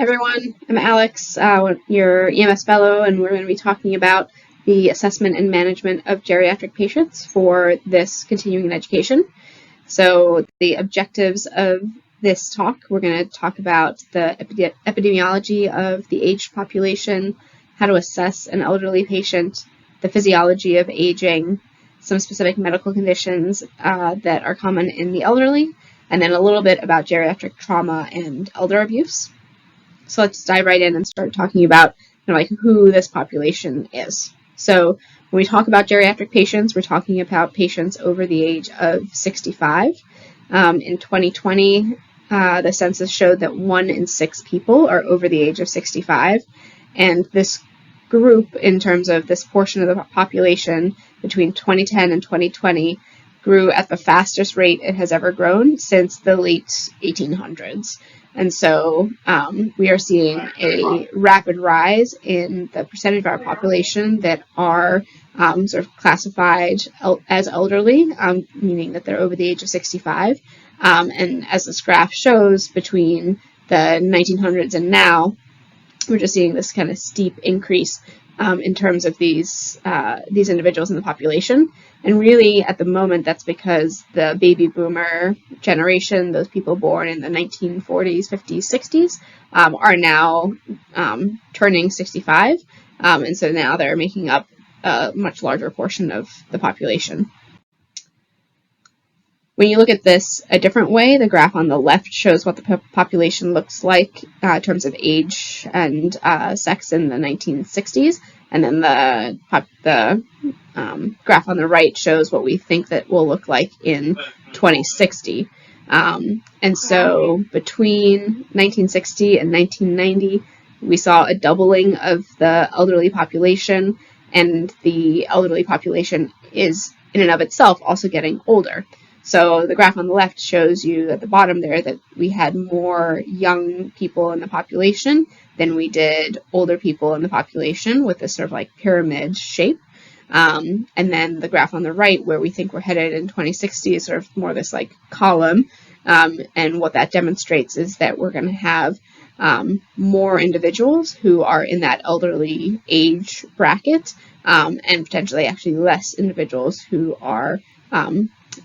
everyone. I'm Alex, your EMS fellow, and we're going to be talking about the assessment and management of geriatric patients for this continuing education. So the objectives of this talk, we're going to talk about the epidemiology of the aged population, how to assess an elderly patient, the physiology of aging, some specific medical conditions that are common in the elderly, and then a little bit about geriatric trauma and elder abuse. So let's dive right in and start talking about who this population is. So when we talk about geriatric patients, we're talking about patients over the age of 65. In 2020, the census showed that 1 in 6 people are over the age of 65. And this group, in terms of this portion of the population between 2010 and 2020, grew at the fastest rate it has ever grown since the late 1800s. And so we are seeing a rapid rise in the percentage of our population that are sort of classified as elderly, meaning that they're over the age of 65. And as this graph shows, between the 1900s and now, we're just seeing this kind of steep increase in terms of these individuals in the population. And really, at the moment, that's because the baby boomer generation, those people born in the 1940s, 50s, 60s, are now turning 65. And so now they're making up a much larger portion of the population. When you look at this a different way, the graph on the left shows what the population looks like in terms of age and sex in the 1960s, and then the graph on the right shows what we think that will look like in 2060. And so between 1960 and 1990, we saw a doubling of the elderly population, and the elderly population is in and of itself also getting older. So the graph on the left shows you at the bottom there that we had more young people in the population than we did older people in the population, with this sort of like pyramid shape. And then the graph on the right, where we think we're headed in 2060, is sort of more this like column. And what that demonstrates is that we're going to have more individuals who are in that elderly age bracket, and potentially actually less individuals who are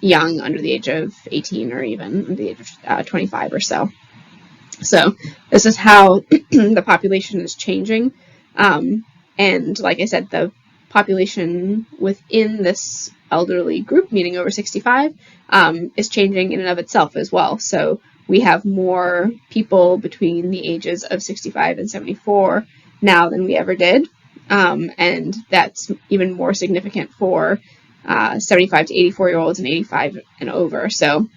young, under the age of 18, or even under the age of 25 or so. So this is how the population is changing. And like I said, the population within this elderly group, meaning over 65, is changing in and of itself as well. So we have more people between the ages of 65 and 74 now than we ever did. And that's even more significant for 75 to 84-year-olds and 85 and over. So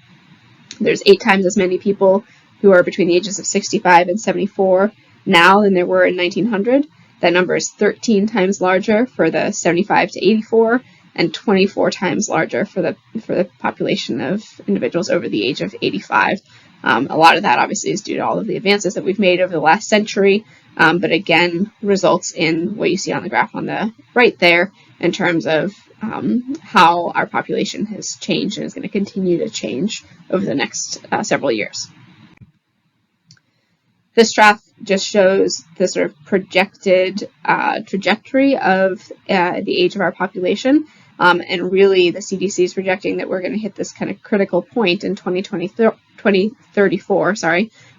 there's 8 times as many people who are between the ages of 65 and 74 now than there were in 1900. That number is 13 times larger for the 75 to 84, and 24 times larger for the population of individuals over the age of 85. A lot of that obviously is due to all of the advances that we've made over the last century, but again results in what you see on the graph on the right there in terms of how our population has changed and is going to continue to change over the next several years. This graph just shows the sort of projected trajectory of the age of our population, and really the CDC is projecting that we're going to hit this kind of critical point in 2034,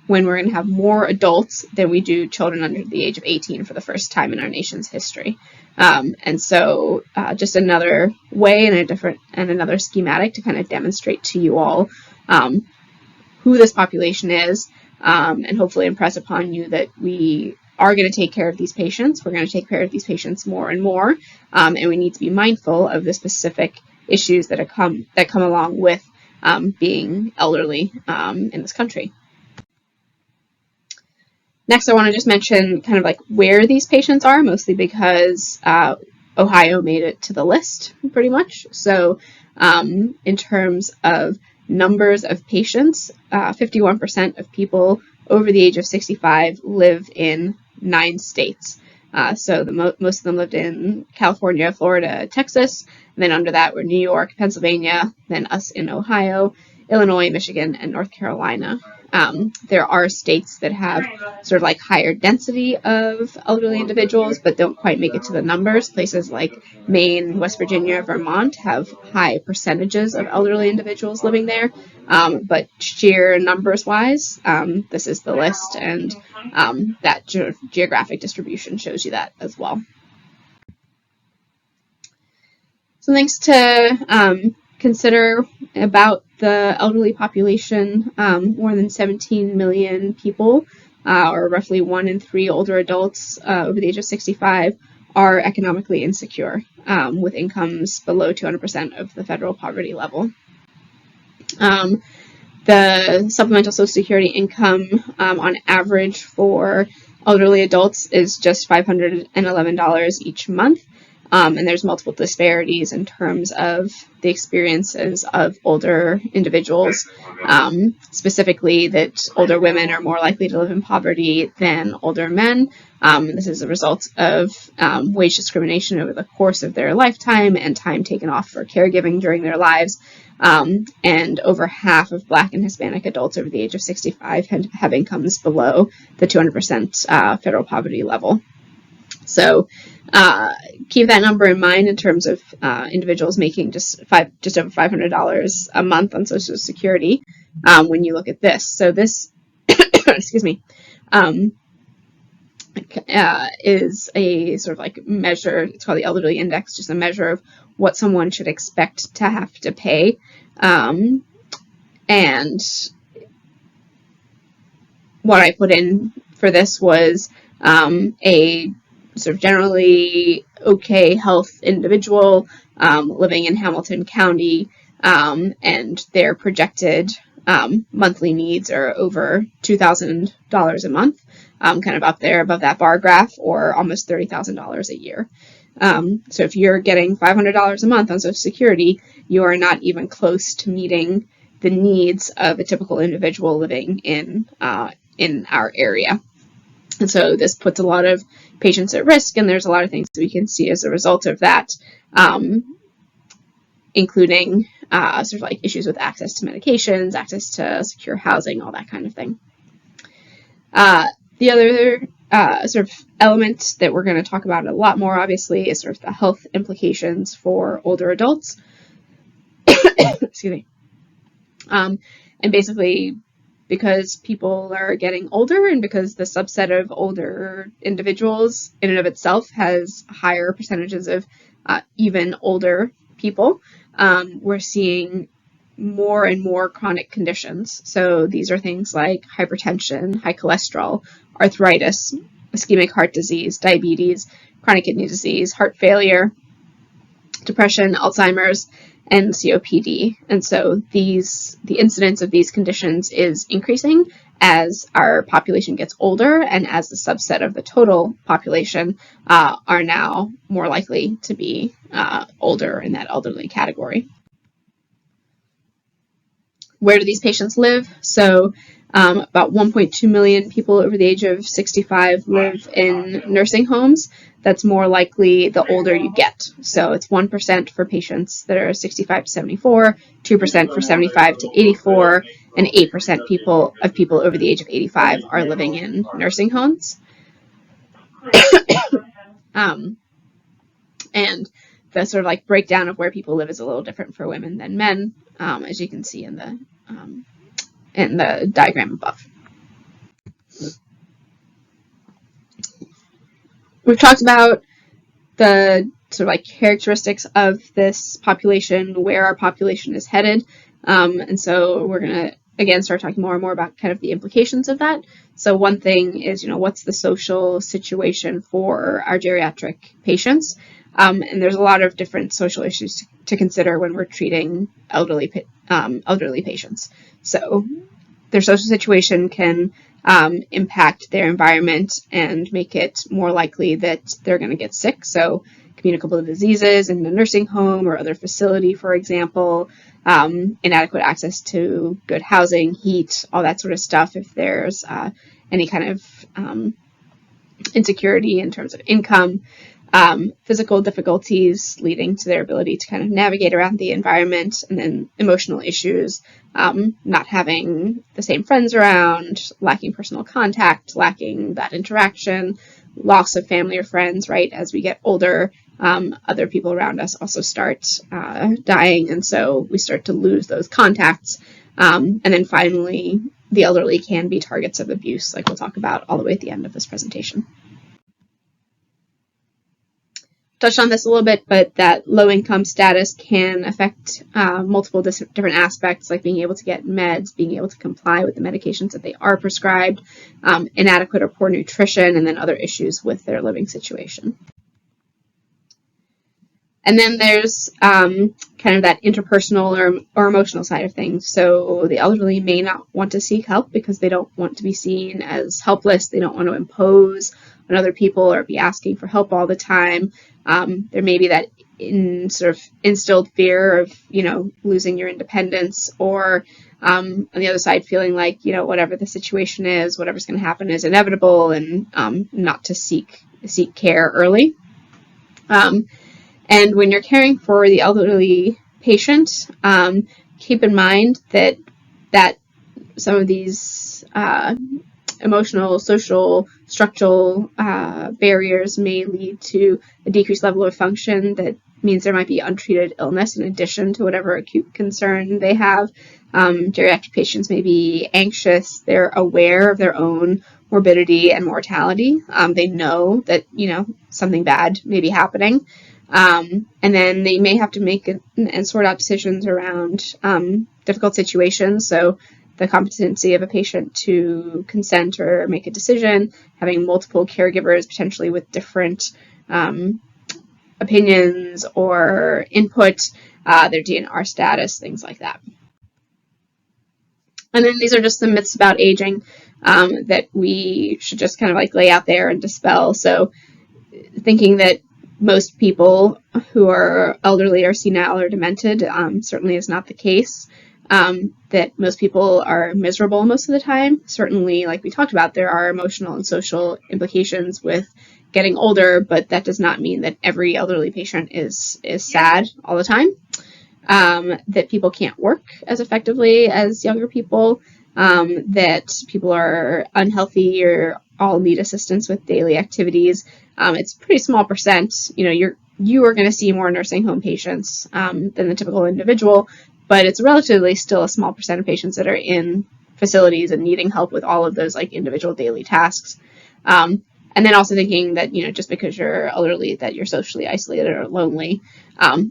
when we're going to have more adults than we do children under the age of 18 for the first time in our nation's history. And so just another way and another schematic to kind of demonstrate to you all who this population is, and hopefully impress upon you that we are going to take care of these patients. We're going to take care of these patients more and more, and we need to be mindful of the specific issues that come along with being elderly in this country. Next, I want to just mention kind of like where these patients are, mostly because Ohio made it to the list pretty much. So in terms of numbers of patients, 51% of people over the age of 65 live in 9 states. So most of them lived in California, Florida, Texas, and then under that were New York, Pennsylvania, then us in Ohio, Illinois, Michigan, and North Carolina. There are states that have sort of like higher density of elderly individuals, but don't quite make it to the numbers. Places like Maine, West Virginia, Vermont have high percentages of elderly individuals living there. But sheer numbers wise, this is the list, and that geographic distribution shows you that as well. Some things to consider about the elderly population. More than 17 million people, or roughly 1 in 3 older adults over the age of 65, are economically insecure, with incomes below 200% of the federal poverty level. The supplemental Social Security income on average for elderly adults is just $511 each month. And there's multiple disparities in terms of the experiences of older individuals, specifically that older women are more likely to live in poverty than older men. This is a result of wage discrimination over the course of their lifetime and time taken off for caregiving during their lives. And over half of Black and Hispanic adults over the age of 65 have incomes below the 200% federal poverty level. So keep that number in mind in terms of individuals making just over $500 a month on Social Security when you look at this. So this, excuse me, is a sort of like measure. It's called the Elderly Index, just a measure of what someone should expect to have to pay. And what I put in for this was a sort of generally okay health individual living in Hamilton County, and their projected monthly needs are over $2,000 a month, kind of up there above that bar graph, or almost $30,000 a year. So if you're getting $500 a month on Social Security, you are not even close to meeting the needs of a typical individual living in our area. And so this puts a lot of patients at risk, and there's a lot of things that we can see as a result of that, including sort of like issues with access to medications, access to secure housing, all that kind of thing. The other sort of element that we're going to talk about a lot more, obviously, is sort of the health implications for older adults. Excuse me. And basically, because people are getting older and because the subset of older individuals in and of itself has higher percentages of even older people, we're seeing more and more chronic conditions. So these are things like hypertension, high cholesterol, arthritis, ischemic heart disease, diabetes, chronic kidney disease, heart failure, depression, Alzheimer's, and COPD. And so the incidence of these conditions is increasing as our population gets older, and as the subset of the total population are now more likely to be older in that elderly category. Where do these patients live? So about 1.2 million people over the age of 65 live in nursing homes. That's more likely the older you get. So it's 1% for patients that are 65 to 74, 2% for 75 to 84, and 8% of people over the age of 85 are living in nursing homes. And the sort of like breakdown of where people live is a little different for women than men, as you can see in the diagram above. We've talked about the sort of like characteristics of this population, where our population is headed, and so we're going to again start talking more and more about kind of the implications of that. So one thing is, what's the social situation for our geriatric patients? And there's a lot of different social issues to consider when we're treating elderly patients. So their social situation can impact their environment and make it more likely that they're going to get sick. So communicable diseases in the nursing home or other facility, for example, inadequate access to good housing, heat, all that sort of stuff. If there's any kind of insecurity in terms of income, physical difficulties leading to their ability to kind of navigate around the environment, and then emotional issues, not having the same friends around, lacking personal contact, lacking that interaction, loss of family or friends, right? As we get older, other people around us also start dying, and so we start to lose those contacts. And then finally, the elderly can be targets of abuse, like we'll talk about all the way at the end of this presentation. Touched on this a little bit, but that low income status can affect multiple different aspects, like being able to get meds, being able to comply with the medications that they are prescribed, inadequate or poor nutrition, and then other issues with their living situation. And then there's kind of that interpersonal or emotional side of things. So the elderly may not want to seek help because they don't want to be seen as helpless. They don't want to impose on other people or be asking for help all the time. There may be that sort of instilled fear of, losing your independence, or on the other side, feeling like, whatever the situation is, whatever's going to happen is inevitable, and not to seek care early. And when you're caring for the elderly patient, keep in mind that some of these emotional, social, structural barriers may lead to a decreased level of function. That means there might be untreated illness in addition to whatever acute concern they have. Geriatric patients may be anxious. They're aware of their own morbidity and mortality. They know that, something bad may be happening. And then they may have to make and sort out decisions around difficult situations. So the competency of a patient to consent or make a decision, having multiple caregivers potentially with different opinions or input, their DNR status, things like that. And then these are just some myths about aging that we should just kind of like lay out there and dispel. So thinking that most people who are elderly or senile or demented certainly is not the case. That most people are miserable most of the time. Certainly, like we talked about, there are emotional and social implications with getting older, but that does not mean that every elderly patient is sad all the time. That people can't work as effectively as younger people, that people are unhealthy or all need assistance with daily activities. It's a pretty small percent. You are going to see more nursing home patients than the typical individual, but it's relatively still a small percent of patients that are in facilities and needing help with all of those like individual daily tasks. And then also thinking that, just because you're elderly, that you're socially isolated or lonely,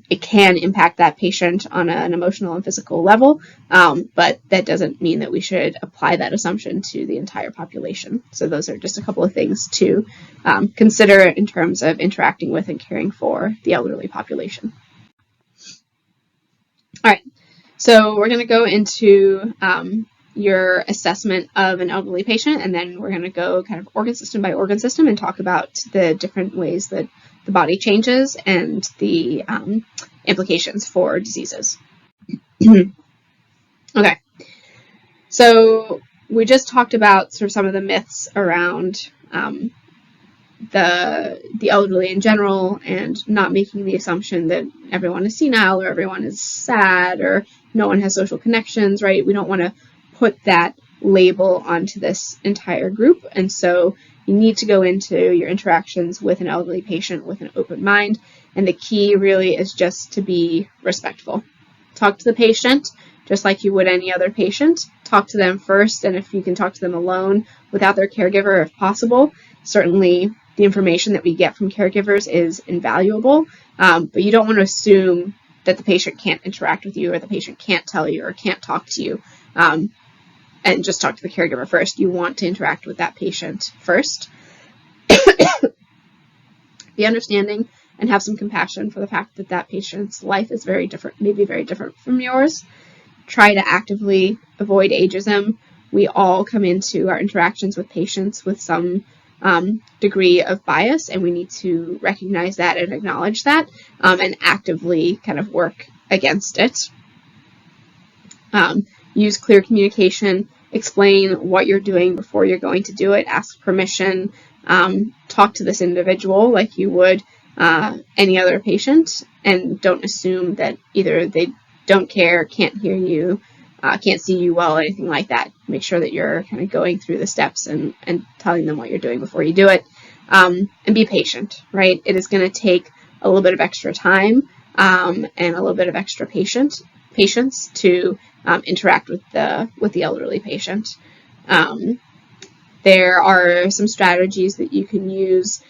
it can impact that patient on an emotional and physical level, but that doesn't mean that we should apply that assumption to the entire population. So those are just a couple of things to consider in terms of interacting with and caring for the elderly population. All right, so we're going to go into your assessment of an elderly patient, and then we're going to go kind of organ system by organ system and talk about the different ways that the body changes and the implications for diseases. Okay, so we just talked about sort of some of the myths around the elderly in general, and not making the assumption that everyone is senile or everyone is sad or no one has social connections, right? We don't want to put that label onto this entire group, and so you need to go into your interactions with an elderly patient with an open mind, and the key really is just to be respectful. Talk to the patient just like you would any other patient. Talk to them first, and if you can talk to them alone without their caregiver if possible. Certainly the information that we get from caregivers is invaluable, but you don't want to assume that the patient can't interact with you or the patient can't tell you or can't talk to you. And just talk to the caregiver first. You want to interact with that patient first. Be understanding and have some compassion for the fact that that patient's life is very different, maybe very different from yours. Try to actively avoid ageism. We all come into our interactions with patients with some degree of bias, and we need to recognize that and acknowledge that, and actively kind of work against it. Use clear communication, explain what you're doing before you're going to do it, ask permission, talk to this individual like you would any other patient, and don't assume that either they don't care, can't hear you, can't see you well, anything like that. Make sure that you're kind of going through the steps and telling them what you're doing before you do it. And be patient, right? It is going to take a little bit of extra time and a little bit of extra patience to interact with the elderly patient. There are some strategies that you can use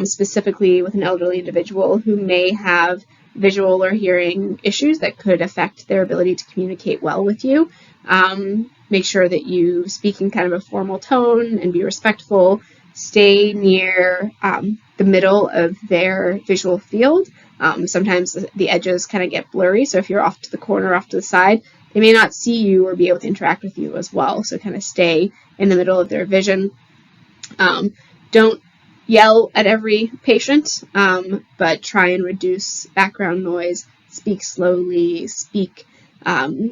specifically with an elderly individual who may have visual or hearing issues that could affect their ability to communicate well with you. Make sure that you speak in kind of a formal tone and be respectful. Stay near the middle of their visual field. Sometimes the edges kind of get blurry, so if you're off to the corner, off to the side, they may not see you or be able to interact with you as well, so kind of stay in the middle of their vision. Don't yell at every patient, but try and reduce background noise, speak slowly,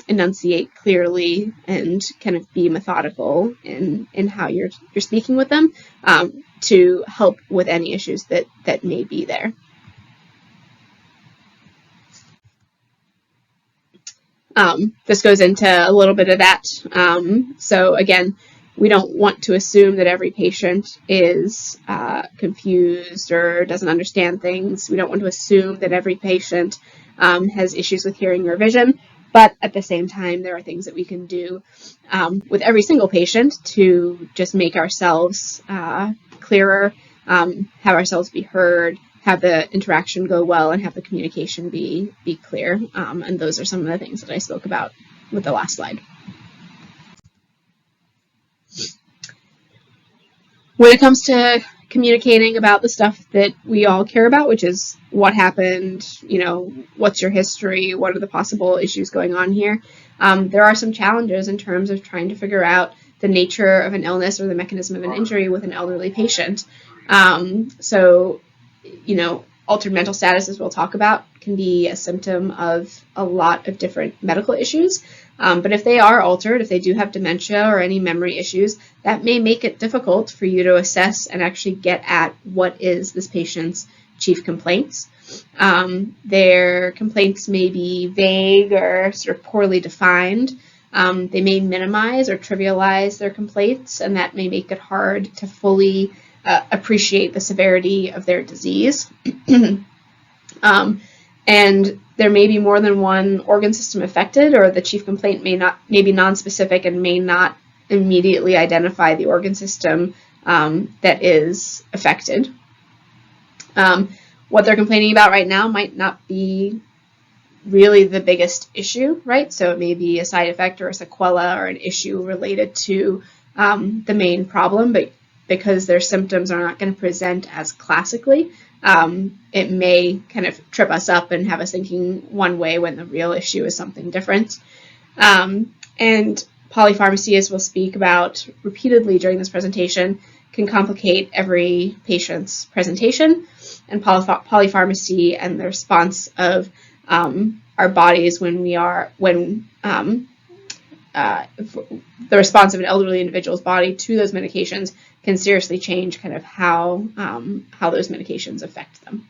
enunciate clearly, and kind of be methodical in how you're speaking with them to help with any issues that may be there. This goes into a little bit of that. So again, we don't want to assume that every patient is confused or doesn't understand things. We don't want to assume that every patient has issues with hearing or vision. But at the same time, there are things that we can do with every single patient to just make ourselves clearer, have ourselves be heard, have the interaction go well, and have the communication be clear. And those are some of the things that I spoke about with the last slide. When it comes to communicating about the stuff that we all care about, which is what happened, what's your history, what are the possible issues going on here, there are some challenges in terms of trying to figure out the nature of an illness or the mechanism of an injury with an elderly patient. So, altered mental status, as we'll talk about, can be a symptom of a lot of different medical issues. But if they are altered, if they do have dementia or any memory issues, that may make it difficult for you to assess and actually get at what is this patient's chief complaints. Their complaints may be vague or sort of poorly defined. They may minimize or trivialize their complaints, and that may make it hard to fully appreciate the severity of their disease. And there may be more than one organ system affected, or the chief complaint may be nonspecific and may not immediately identify the organ system that is affected. What they're complaining about right now might not be really the biggest issue, right? So it may be a side effect or a sequela or an issue related to the main problem, but because their symptoms are not going to present as classically, it may kind of trip us up and have us thinking one way when the real issue is something different. And polypharmacy, as we'll speak about repeatedly during this presentation, can complicate every patient's presentation. And polypharmacy and the response of our bodies the response of an elderly individual's body to those medications can seriously change kind of how those medications affect them.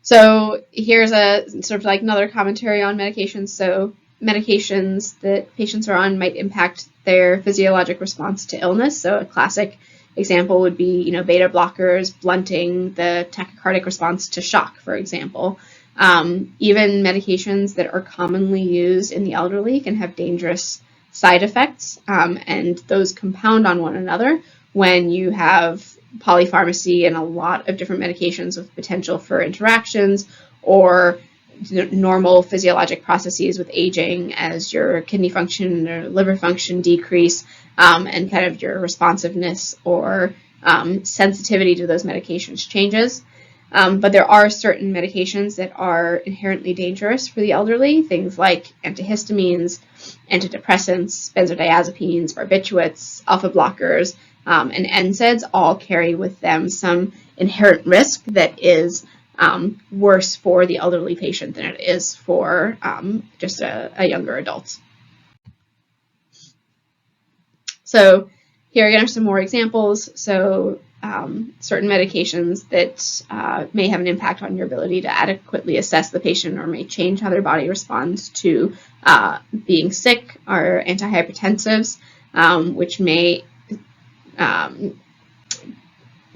So here's a sort of like another commentary on medications. So medications that patients are on might impact their physiologic response to illness. So a classic example would be, beta blockers blunting the tachycardic response to shock, for example. Even medications that are commonly used in the elderly can have dangerous side effects, and those compound on one another when you have polypharmacy and a lot of different medications with potential for interactions or normal physiologic processes with aging as your kidney function or liver function decrease, and kind of your responsiveness or sensitivity to those medications changes. But there are certain medications that are inherently dangerous for the elderly, things like antihistamines, antidepressants, benzodiazepines, barbiturates, alpha blockers, and NSAIDs all carry with them some inherent risk that is worse for the elderly patient than it is for just a younger adult. So here again are some more examples. So certain medications that may have an impact on your ability to adequately assess the patient or may change how their body responds to being sick, or antihypertensives, which may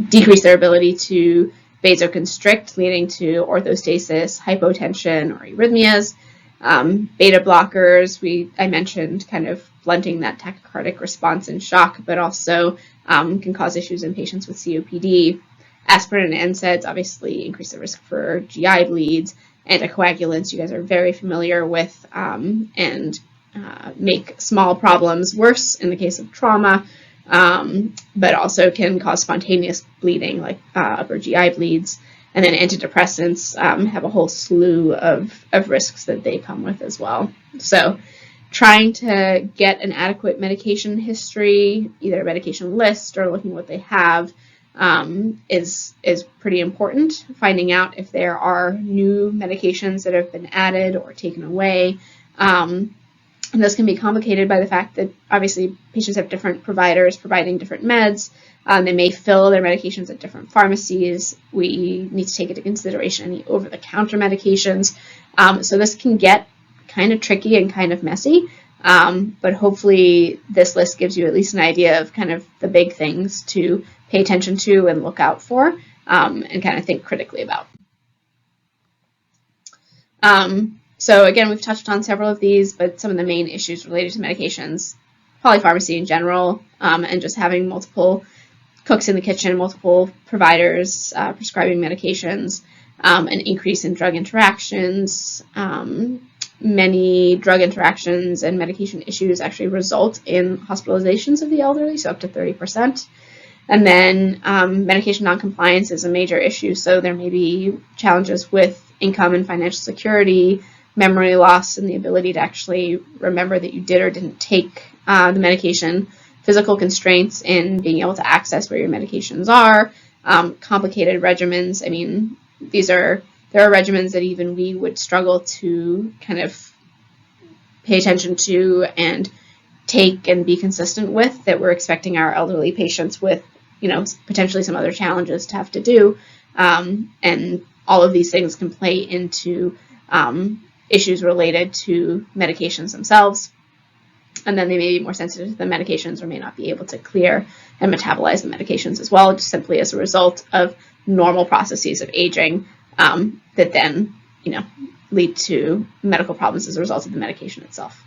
decrease their ability to vasoconstrict, leading to orthostasis, hypotension, or arrhythmias. Beta blockers, I mentioned, kind of blunting that tachycardic response in shock, but also can cause issues in patients with COPD. Aspirin and NSAIDs obviously increase the risk for GI bleeds. Anticoagulants, you guys are very familiar with, and make small problems worse in the case of trauma, but also can cause spontaneous bleeding, like upper GI bleeds. And then antidepressants have a whole slew of risks that they come with as well. So trying to get an adequate medication history, either a medication list or looking what they have, is pretty important. Finding out if there are new medications that have been added or taken away. And this can be complicated by the fact that obviously patients have different providers providing different meds. They may fill their medications at different pharmacies. We need to take into consideration any over-the-counter medications. So this can get kind of tricky and kind of messy. But hopefully this list gives you at least an idea of kind of the big things to pay attention to and look out for, and kind of think critically about. So again, we've touched on several of these, but some of the main issues related to medications, polypharmacy in general, and just having multiple cooks in the kitchen, multiple providers prescribing medications, an increase in drug interactions. Many drug interactions and medication issues actually result in hospitalizations of the elderly, so up to 30%. And then medication noncompliance is a major issue, so there may be challenges with income and financial security, memory loss, and the ability to actually remember that you did or didn't take the medication, physical constraints in being able to access where your medications are, complicated regimens. I mean, there are regimens that even we would struggle to kind of pay attention to and take and be consistent with, that we're expecting our elderly patients with, potentially some other challenges to have to do. And all of these things can play into issues related to medications themselves. And then they may be more sensitive to the medications or may not be able to clear and metabolize the medications as well, just simply as a result of normal processes of aging that then, lead to medical problems as a result of the medication itself.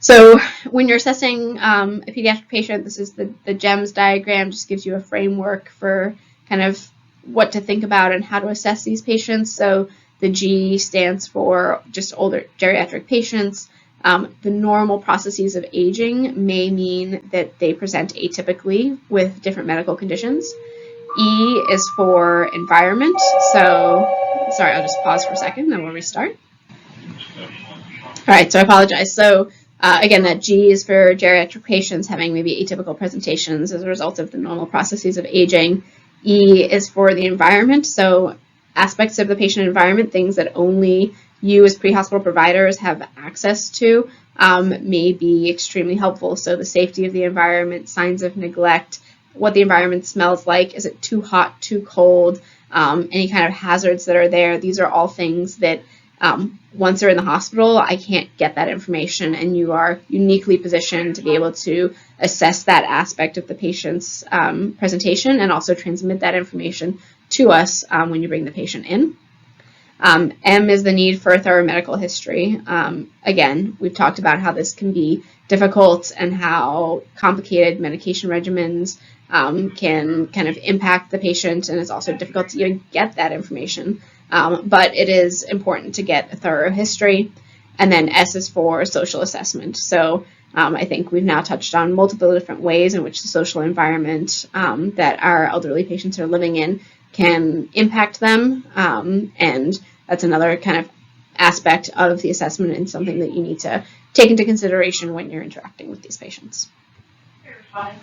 So when you're assessing a pediatric patient, this is the GEMS diagram, just gives you a framework for kind of what to think about and how to assess these patients. So the G stands for just older geriatric patients. The normal processes of aging may mean that they present atypically with different medical conditions. E is for environment. So, sorry, I'll just pause for a second, then we'll restart. All right, so I apologize. So again, that G is for geriatric patients having maybe atypical presentations as a result of the normal processes of aging. E is for the environment, so aspects of the patient environment, things that only you as pre-hospital providers have access to, may be extremely helpful. So the safety of the environment, signs of neglect, what the environment smells like, is it too hot, too cold, any kind of hazards that are there. These are all things that once they're in the hospital, I can't get that information, and you are uniquely positioned to be able to assess that aspect of the patient's presentation and also transmit that information to us when you bring the patient in. M is the need for a thorough medical history. Again, we've talked about how this can be difficult and how complicated medication regimens can kind of impact the patient, and it's also difficult to even get that information. But it is important to get a thorough history. And then S is for social assessment. So I think we've now touched on multiple different ways in which the social environment that our elderly patients are living in can impact them. And that's another kind of aspect of the assessment and something that you need to take into consideration when you're interacting with these patients. All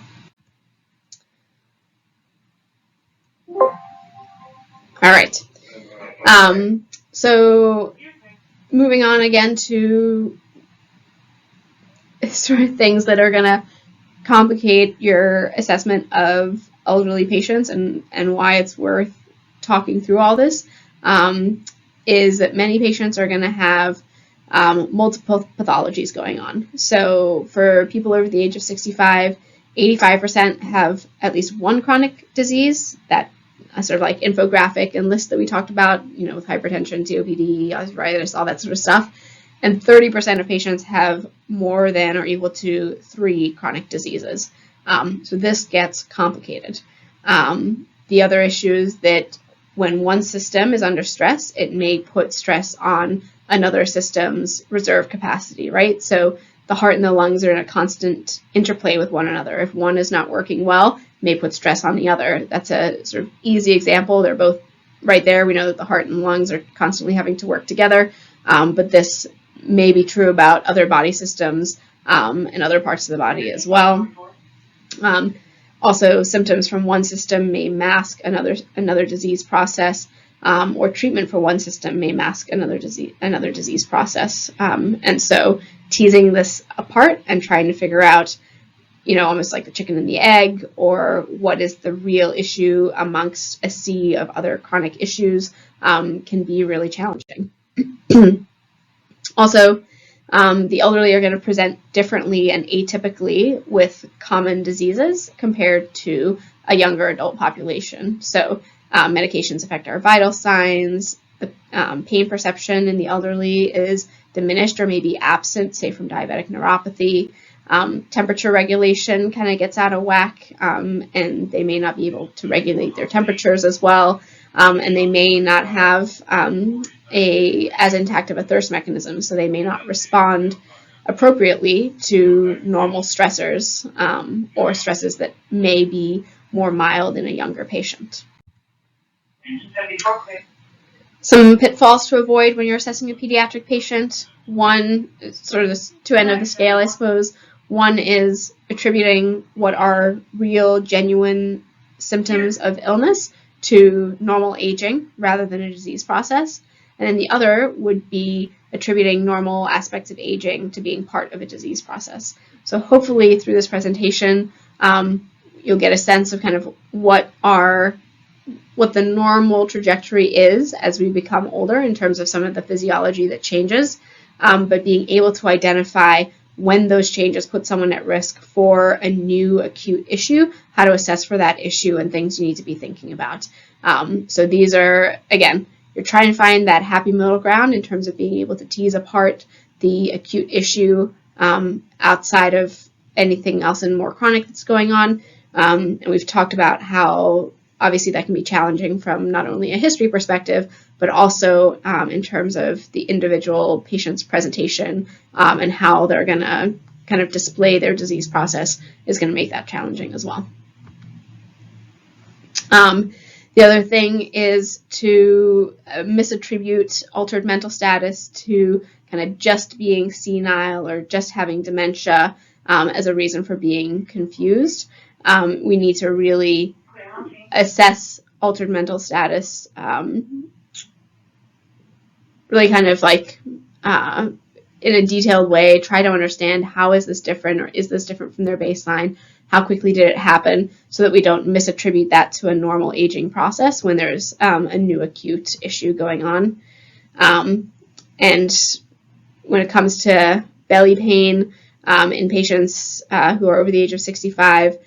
right. So moving on again to sort of things that are going to complicate your assessment of elderly patients and why it's worth talking through all this is that many patients are going to have multiple pathologies going on. So for people over the age of 65, 85% have at least one chronic disease, that sort of like infographic and list that we talked about, with hypertension, COPD, arthritis, all that sort of stuff. And 30% of patients have more than or equal to 3 chronic diseases. So this gets complicated. The other issue is that when one system is under stress, it may put stress on another system's reserve capacity, right? So the heart and the lungs are in a constant interplay with one another. If one is not working well, it may put stress on the other. That's a sort of easy example. They're both right there. We know that the heart and lungs are constantly having to work together, but this may be true about other body systems and other parts of the body as well. Also, symptoms from one system may mask another disease process, or treatment for one system may mask another disease process. And so teasing this apart and trying to figure out, almost like the chicken and the egg, or what is the real issue amongst a sea of other chronic issues, can be really challenging. Also, the elderly are going to present differently and atypically with common diseases compared to a younger adult population. So medications affect our vital signs. The pain perception in the elderly is diminished or maybe absent, say from diabetic neuropathy. Temperature regulation kind of gets out of whack, and they may not be able to regulate their temperatures as well, and they may not have as intact of a thirst mechanism, so they may not respond appropriately to normal stressors, or stresses that may be more mild in a younger patient. Some pitfalls to avoid when you're assessing a pediatric patient. One, sort of the two ends of the scale, I suppose. One is attributing what are real, genuine symptoms of illness to normal aging rather than a disease process. And then the other would be attributing normal aspects of aging to being part of a disease process. So hopefully through this presentation, you'll get a sense of kind of what the normal trajectory is as we become older in terms of some of the physiology that changes, but being able to identify when those changes put someone at risk for a new acute issue, how to assess for that issue, and things you need to be thinking about. So these are, again, you're trying to find that happy middle ground in terms of being able to tease apart the acute issue outside of anything else and more chronic that's going on. And we've talked about how obviously that can be challenging from not only a history perspective, but also in terms of the individual patient's presentation and how they're going to kind of display their disease process is going to make that challenging as well. The other thing is to misattribute altered mental status to kind of just being senile or just having dementia as a reason for being confused. We need to really assess altered mental status really kind of like in a detailed way, try to understand how is this different, or is this different from their baseline? How quickly did it happen, so that we don't misattribute that to a normal aging process when there's a new acute issue going on. And when it comes to belly pain in patients who are over the age of 65,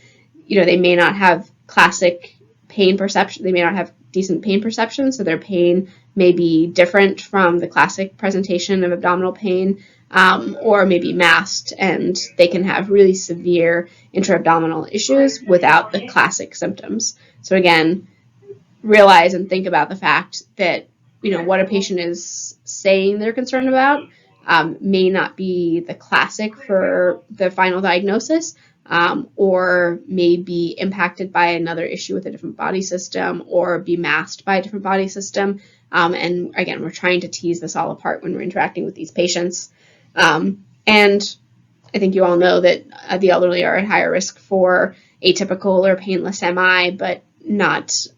they may not have classic pain perception. They may not have decent pain perception, so their pain may be different from the classic presentation of abdominal pain, or maybe masked, and they can have really severe intra-abdominal issues without the classic symptoms. So again, realize and think about the fact that what a patient is saying they're concerned about may not be the classic for the final diagnosis, or may be impacted by another issue with a different body system, or be masked by a different body system. And again, we're trying to tease this all apart when we're interacting with these patients. And I think you all know that the elderly are at higher risk for atypical or painless MI, but not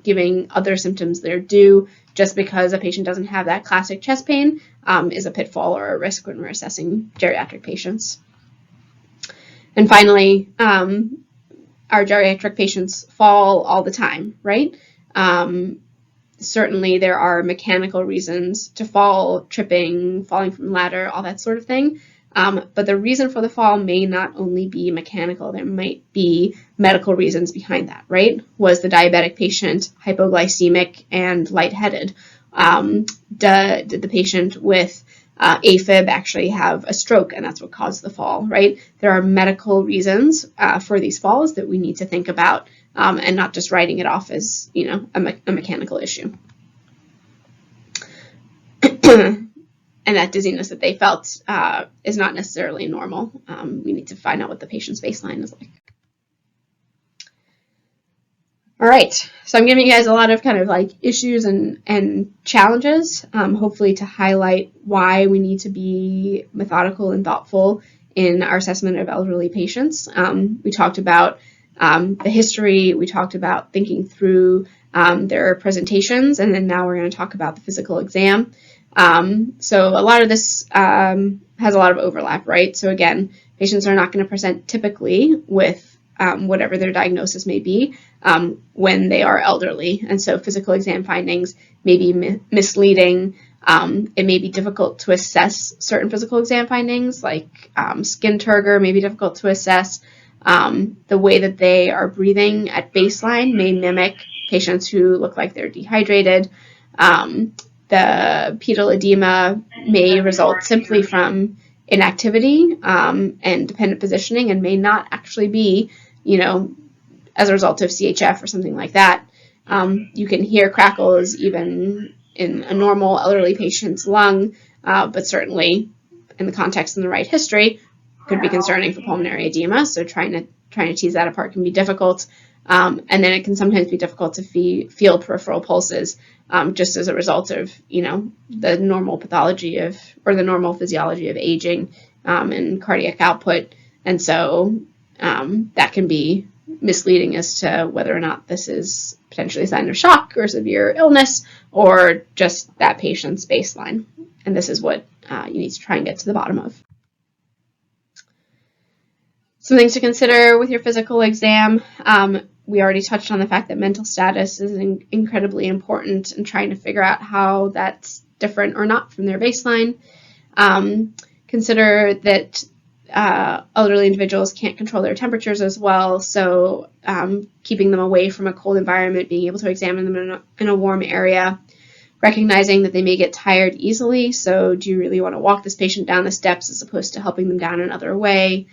giving other symptoms their due just because a patient doesn't have that classic chest pain is a pitfall or a risk when we're assessing geriatric patients. And finally, our geriatric patients fall all the time, right? Certainly there are mechanical reasons to fall, tripping, falling from ladder, all that sort of thing. But the reason for the fall may not only be mechanical, there might be medical reasons behind that, right? Was the diabetic patient hypoglycemic and lightheaded? Did the patient with AFib actually have a stroke, and that's what caused the fall, right? There are medical reasons for these falls that we need to think about, and not just writing it off as, a mechanical issue. And that dizziness that they felt is not necessarily normal. We need to find out what the patient's baseline is like. All right, so I'm giving you guys a lot of kind of like issues and challenges, hopefully to highlight why we need to be methodical and thoughtful in our assessment of elderly patients. We talked about the history, we talked about thinking through their presentations, and then now we're going to talk about the physical exam. So a lot of this has a lot of overlap, right? So again, patients are not going to present typically with whatever their diagnosis may be when they are elderly. And so physical exam findings may be misleading. It may be difficult to assess certain physical exam findings, like skin turgor may be difficult to assess. The way that they are breathing at baseline may mimic patients who look like they're dehydrated. The pedal edema may result simply from inactivity and dependent positioning, and may not actually be, as a result of CHF or something like that. You can hear crackles even in a normal elderly patient's lung, but certainly in the context and the right history could be concerning for pulmonary edema. So trying to tease that apart can be difficult. And then it can sometimes be difficult to feel peripheral pulses just as a result of, the normal pathology or the normal physiology of aging and cardiac output. And so that can be misleading as to whether or not this is potentially a sign of shock or severe illness or just that patient's baseline. And this is what you need to try and get to the bottom of. Some things to consider with your physical exam. We already touched on the fact that mental status is incredibly important in trying to figure out how that's different or not from their baseline. Consider that elderly individuals can't control their temperatures as well, so keeping them away from a cold environment, being able to examine them in a warm area, recognizing that they may get tired easily, so do you really want to walk this patient down the steps as opposed to helping them down another way?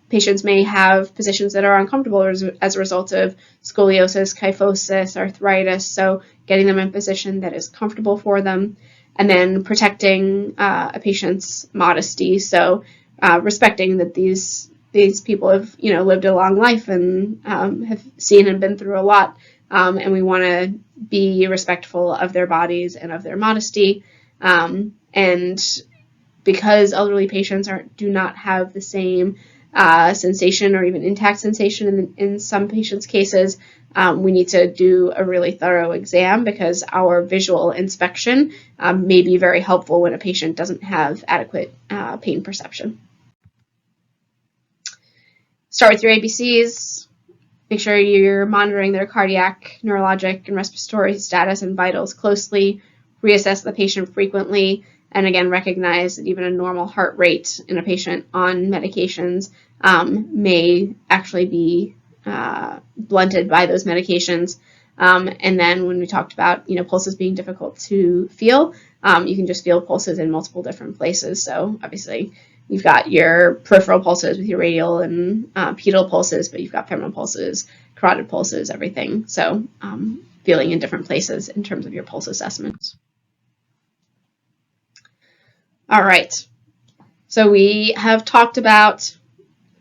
Patients may have positions that are uncomfortable as a result of scoliosis, kyphosis, arthritis, so getting them in a position that is comfortable for them. And then protecting a patient's modesty, so respecting that these people have lived a long life and have seen and been through a lot, and we want to be respectful of their bodies and of their modesty. And because elderly patients do not have the same sensation or even intact sensation in some patients' cases, we need to do a really thorough exam because our visual inspection may be very helpful when a patient doesn't have adequate pain perception. Start with your ABCs. Make sure you're monitoring their cardiac, neurologic, and respiratory status and vitals closely. Reassess the patient frequently. And again, recognize that even a normal heart rate in a patient on medications may actually be blunted by those medications. And then when we talked about, pulses being difficult to feel, you can just feel pulses in multiple different places. So obviously you've got your peripheral pulses with your radial and pedal pulses, but you've got femoral pulses, carotid pulses, everything. So feeling in different places in terms of your pulse assessments. All right, so we have talked about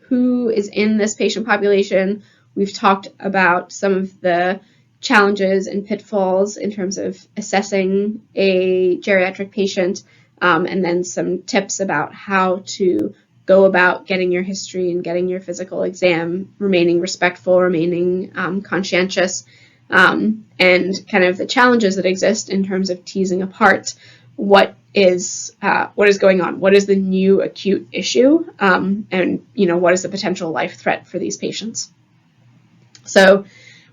who is in this patient population. We've talked about some of the challenges and pitfalls in terms of assessing a geriatric patient, and then some tips about how to go about getting your history and getting your physical exam, remaining respectful, remaining conscientious, and kind of the challenges that exist in terms of teasing apart what is going on, what is the new acute issue, and what is the potential life threat for these patients. So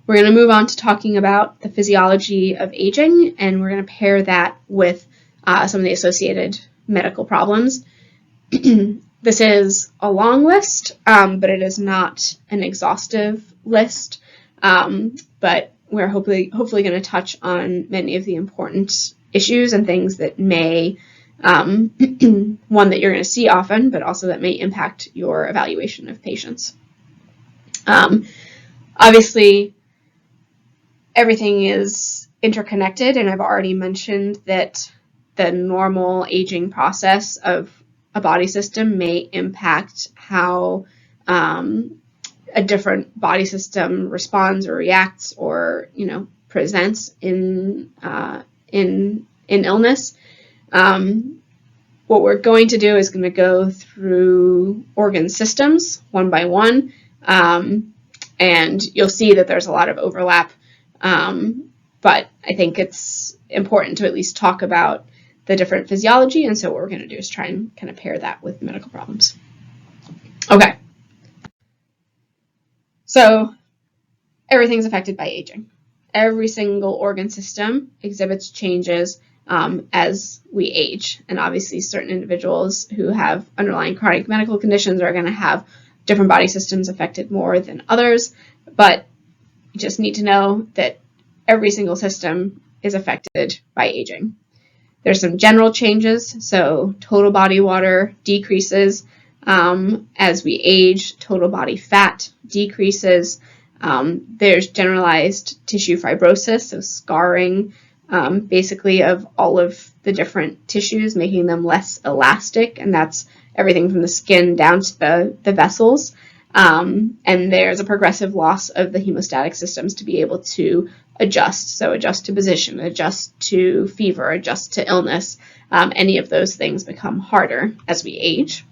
we're going to move on to talking about the physiology of aging, and we're going to pair that with some of the associated medical problems. This is a long list, but it is not an exhaustive list, but we're hopefully going to touch on many of the important issues and things that may, one that you're going to see often, but also that may impact your evaluation of patients. Obviously, everything is interconnected, and I've already mentioned that the normal aging process of a body system may impact how a different body system responds or reacts or presents in illness. What we're going to do is going to go through organ systems one by one, and you'll see that there's a lot of overlap, but I think it's important to at least talk about the different physiology, and so what we're going to do is try and kind of pair that with medical problems. Okay. So everything's affected by aging. Every single organ system exhibits changes as we age, and obviously certain individuals who have underlying chronic medical conditions are going to have different body systems affected more than others, but you just need to know that every single system is affected by aging. There's some general changes, so total body water decreases as we age, total body fat decreases. There's generalized tissue fibrosis, so scarring basically of all of the different tissues, making them less elastic, and that's everything from the skin down to the vessels. And there's a progressive loss of the hemostatic systems to be able to adjust, so adjust to position, adjust to fever, adjust to illness. Any of those things become harder as we age.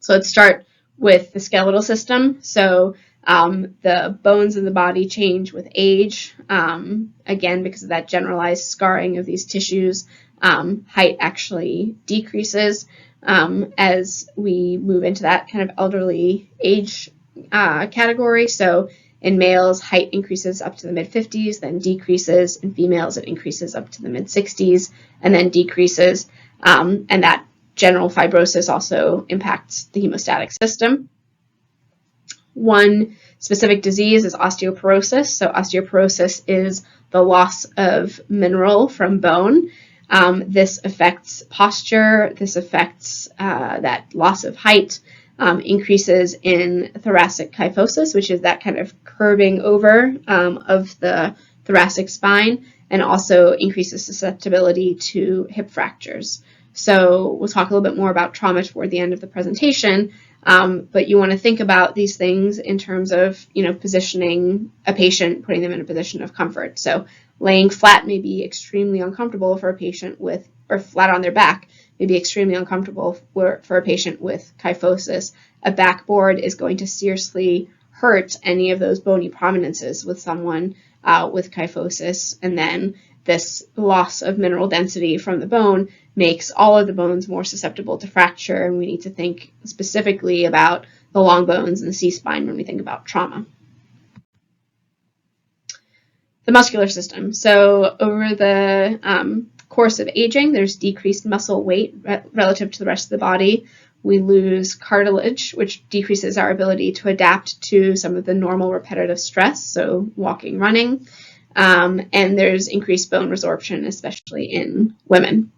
So let's start with the skeletal system. So the bones in the body change with age, again, because of that generalized scarring of these tissues. Height actually decreases as we move into that kind of elderly age category. So in males, height increases up to the mid-50s, then decreases. In females, it increases up to the mid-60s, and then decreases. And that general fibrosis also impacts the hemostatic system. One specific disease is osteoporosis. So osteoporosis is the loss of mineral from bone. This affects posture. This affects that loss of height. Increases in thoracic kyphosis, which is that kind of curving over of the thoracic spine, and also increases susceptibility to hip fractures. So we'll talk a little bit more about trauma toward the end of the presentation, but you want to think about these things in terms of, positioning a patient, putting them in a position of comfort. So laying flat may be extremely uncomfortable for a patient or flat on their back may be extremely uncomfortable for a patient with kyphosis. A backboard is going to seriously hurt any of those bony prominences with someone with kyphosis, and then this loss of mineral density from the bone makes all of the bones more susceptible to fracture, and we need to think specifically about the long bones and the C-spine when we think about trauma. The muscular system. So over the course of aging, there's decreased muscle weight relative to the rest of the body. We lose cartilage, which decreases our ability to adapt to some of the normal repetitive stress, so walking, running. And there's increased bone resorption, especially in women.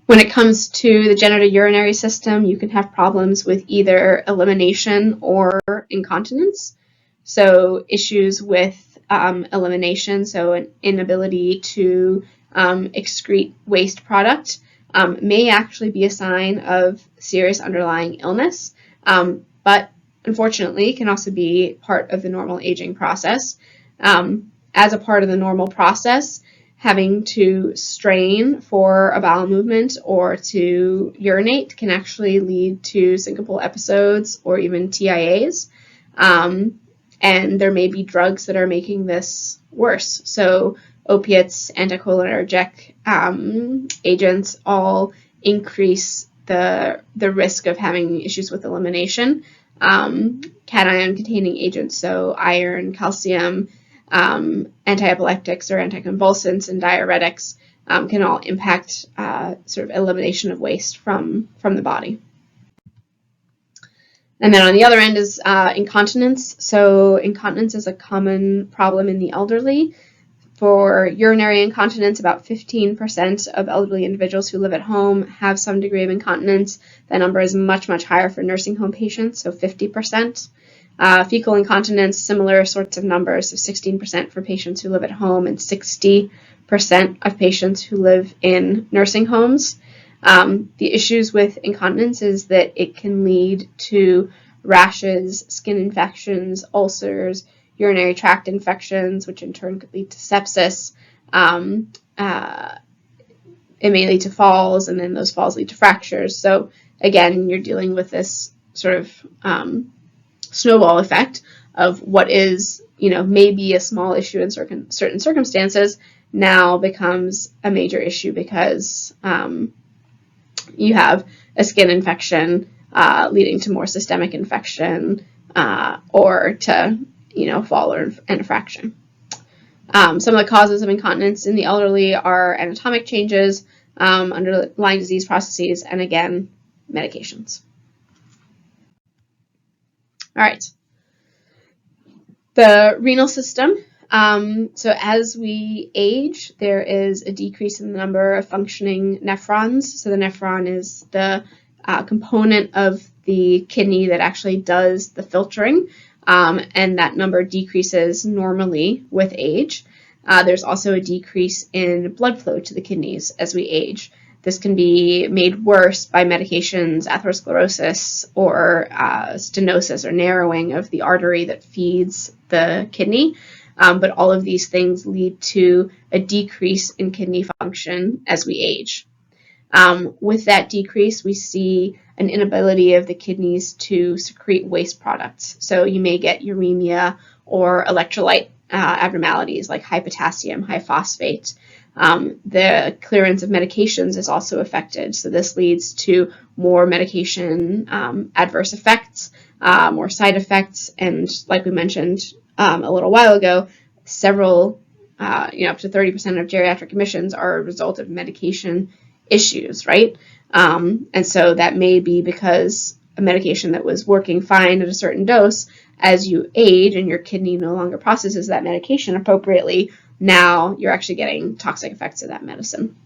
When it comes to the genitourinary system, you can have problems with either elimination or incontinence. So issues with elimination, so an inability to excrete waste product, may actually be a sign of serious underlying illness, but unfortunately can also be part of the normal aging process. As a part of the normal process, having to strain for a bowel movement or to urinate can actually lead to syncopal episodes or even TIAs. And there may be drugs that are making this worse. So opiates, anticholinergic agents all increase the risk of having issues with elimination. Cation-containing agents, so iron, calcium, antiepileptics or anticonvulsants, and diuretics can all impact sort of elimination of waste from the body. And then on the other end is incontinence. So incontinence is a common problem in the elderly. For urinary incontinence, about 15% of elderly individuals who live at home have some degree of incontinence. That number is much, much higher for nursing home patients, so 50%. Fecal incontinence, similar sorts of numbers, so 16% for patients who live at home and 60% of patients who live in nursing homes. The issues with incontinence is that it can lead to rashes, skin infections, ulcers, urinary tract infections, which in turn could lead to sepsis. It may lead to falls, and then those falls lead to fractures. So again, you're dealing with this sort of snowball effect of what is, maybe a small issue in certain circumstances now becomes a major issue because you have a skin infection leading to more systemic infection or to fall and a fraction. Some of the causes of incontinence in the elderly are anatomic changes, underlying disease processes, and again, medications. All right. The renal system. So as we age, there is a decrease in the number of functioning nephrons. So the nephron is the component of the kidney that actually does the filtering, and that number decreases normally with age. There's also a decrease in blood flow to the kidneys as we age. This can be made worse by medications, atherosclerosis, or stenosis, or narrowing of the artery that feeds the kidney. But all of these things lead to a decrease in kidney function as we age. With that decrease, we see an inability of the kidneys to secrete waste products. So you may get uremia or electrolyte abnormalities like high potassium, high phosphate. The clearance of medications is also affected. So this leads to more medication adverse effects, more side effects, and like we mentioned a little while ago, several, up to 30% of geriatric admissions are a result of medication issues, right? And so that may be because a medication that was working fine at a certain dose, as you age and your kidney no longer processes that medication appropriately, now you're actually getting toxic effects of that medicine.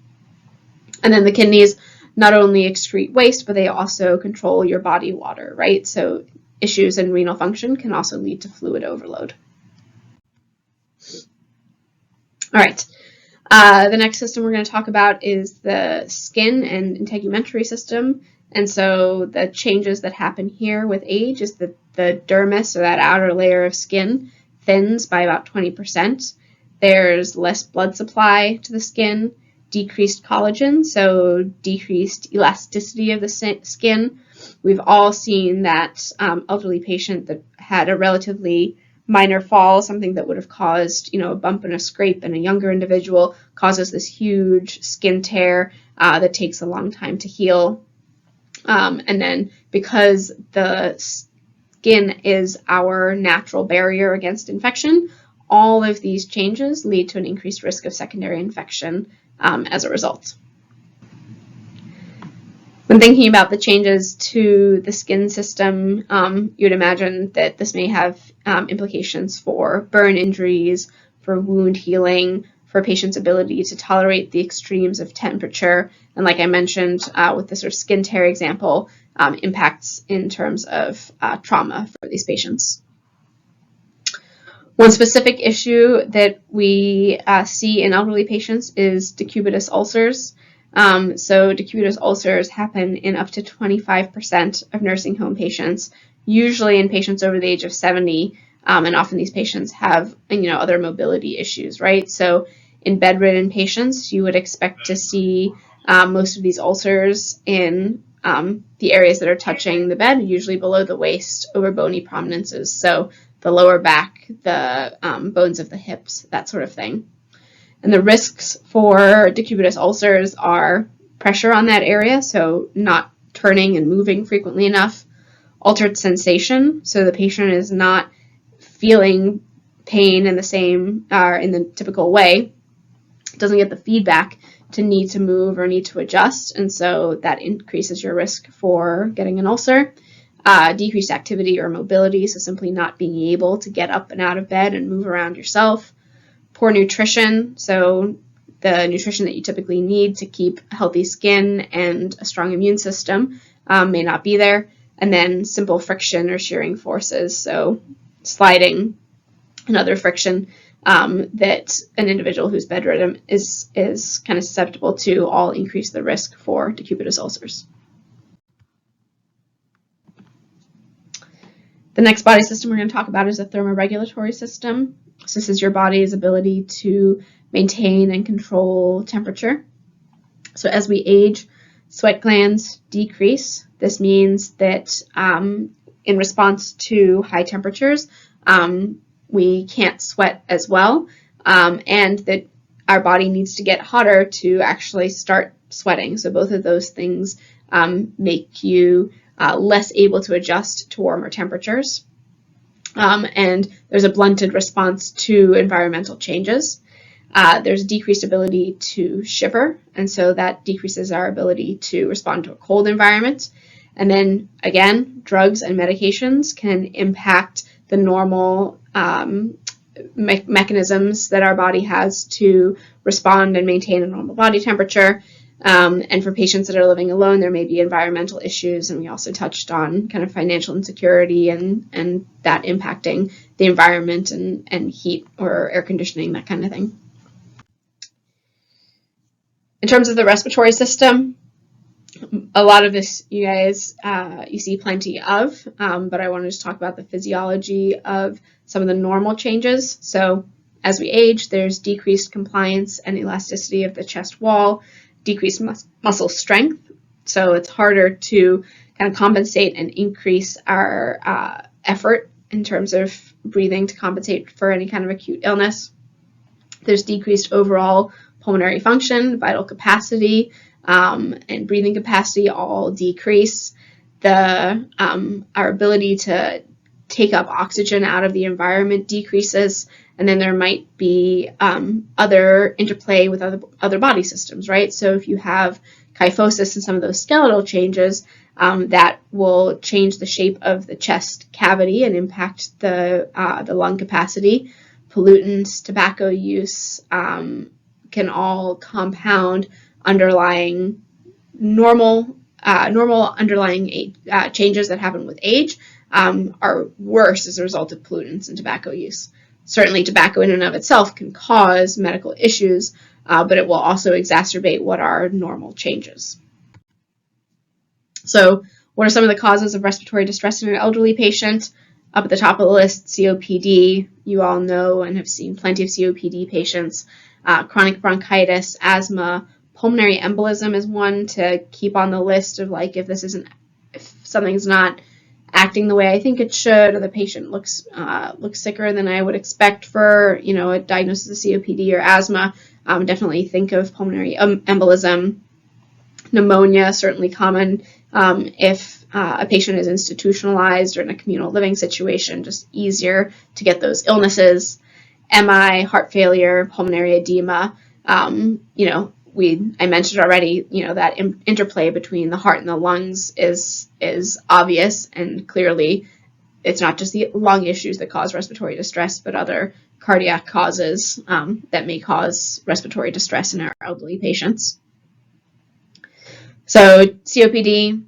And then the kidneys not only excrete waste, but they also control your body water, right? So issues in renal function can also lead to fluid overload. All right. The next system we're going to talk about is the skin and integumentary system. And so the changes that happen here with age is that the dermis, or that outer layer of skin, thins by about 20%. There's less blood supply to the skin, decreased collagen, so decreased elasticity of the skin. We've all seen that elderly patient that had a relatively minor fall, something that would have caused, a bump and a scrape in a younger individual, causes this huge skin tear that takes a long time to heal. And then because the skin is our natural barrier against infection, all of these changes lead to an increased risk of secondary infection as a result. When thinking about the changes to the skin system, you'd imagine that this may have implications for burn injuries, for wound healing, for a patient's ability to tolerate the extremes of temperature, and like I mentioned with the sort of skin tear example, impacts in terms of trauma for these patients. One specific issue that we see in elderly patients is decubitus ulcers. So decubitus ulcers happen in up to 25% of nursing home patients, usually in patients over the age of 70, and often these patients have, other mobility issues, right? So in bedridden patients, you would expect to see most of these ulcers in the areas that are touching the bed, usually below the waist, over bony prominences. So the lower back, the bones of the hips, that sort of thing. And the risks for decubitus ulcers are pressure on that area, so not turning and moving frequently enough, altered sensation, so the patient is not feeling pain in the same or in the typical way, doesn't get the feedback to need to move or need to adjust, and so that increases your risk for getting an ulcer. Decreased activity or mobility, so simply not being able to get up and out of bed and move around yourself. Poor nutrition, so the nutrition that you typically need to keep healthy skin and a strong immune system may not be there. And then simple friction or shearing forces, so sliding and other friction that an individual who's bedridden is kind of susceptible to, all increase the risk for decubitus ulcers. The next body system we're going to talk about is the thermoregulatory system. So this is your body's ability to maintain and control temperature. So as we age, sweat glands decrease. This means that in response to high temperatures, we can't sweat as well, and that our body needs to get hotter to actually start sweating. So both of those things make you less able to adjust to warmer temperatures. And there's a blunted response to environmental changes. There's decreased ability to shiver, and so that decreases our ability to respond to a cold environment. And then again, drugs and medications can impact the normal mechanisms that our body has to respond and maintain a normal body temperature. And for patients that are living alone, there may be environmental issues, and we also touched on kind of financial insecurity and that impacting the environment and heat or air conditioning, that kind of thing. In terms of the respiratory system, a lot of this you guys you see plenty of, but I wanted to talk about the physiology of some of the normal changes. So as we age, there's decreased compliance and elasticity of the chest wall, decreased muscle strength, so it's harder to kind of compensate and increase our effort in terms of breathing to compensate for any kind of acute illness. There's decreased overall pulmonary function, vital capacity, and breathing capacity all decrease. Our ability to take up oxygen out of the environment decreases, and then there might be other interplay with other body systems, right? So if you have kyphosis and some of those skeletal changes, that will change the shape of the chest cavity and impact the lung capacity. Pollutants, tobacco use can all compound underlying normal underlying changes that happen with age are worse as a result of pollutants and tobacco use. Certainly tobacco in and of itself can cause medical issues, but it will also exacerbate what are normal changes. So what are some of the causes of respiratory distress in an elderly patient? Up at the top of the list, COPD. You all know and have seen plenty of COPD patients. Chronic bronchitis, asthma, pulmonary embolism is one to keep on the list of, like, if something's not acting the way I think it should, or the patient looks sicker than I would expect for a diagnosis of COPD or asthma. Definitely think of pulmonary embolism. Pneumonia, certainly common if a patient is institutionalized or in a communal living situation, just easier to get those illnesses. MI, heart failure, pulmonary edema. I mentioned already, that interplay between the heart and the lungs is obvious, and clearly it's not just the lung issues that cause respiratory distress, but other cardiac causes that may cause respiratory distress in our elderly patients. So COPD,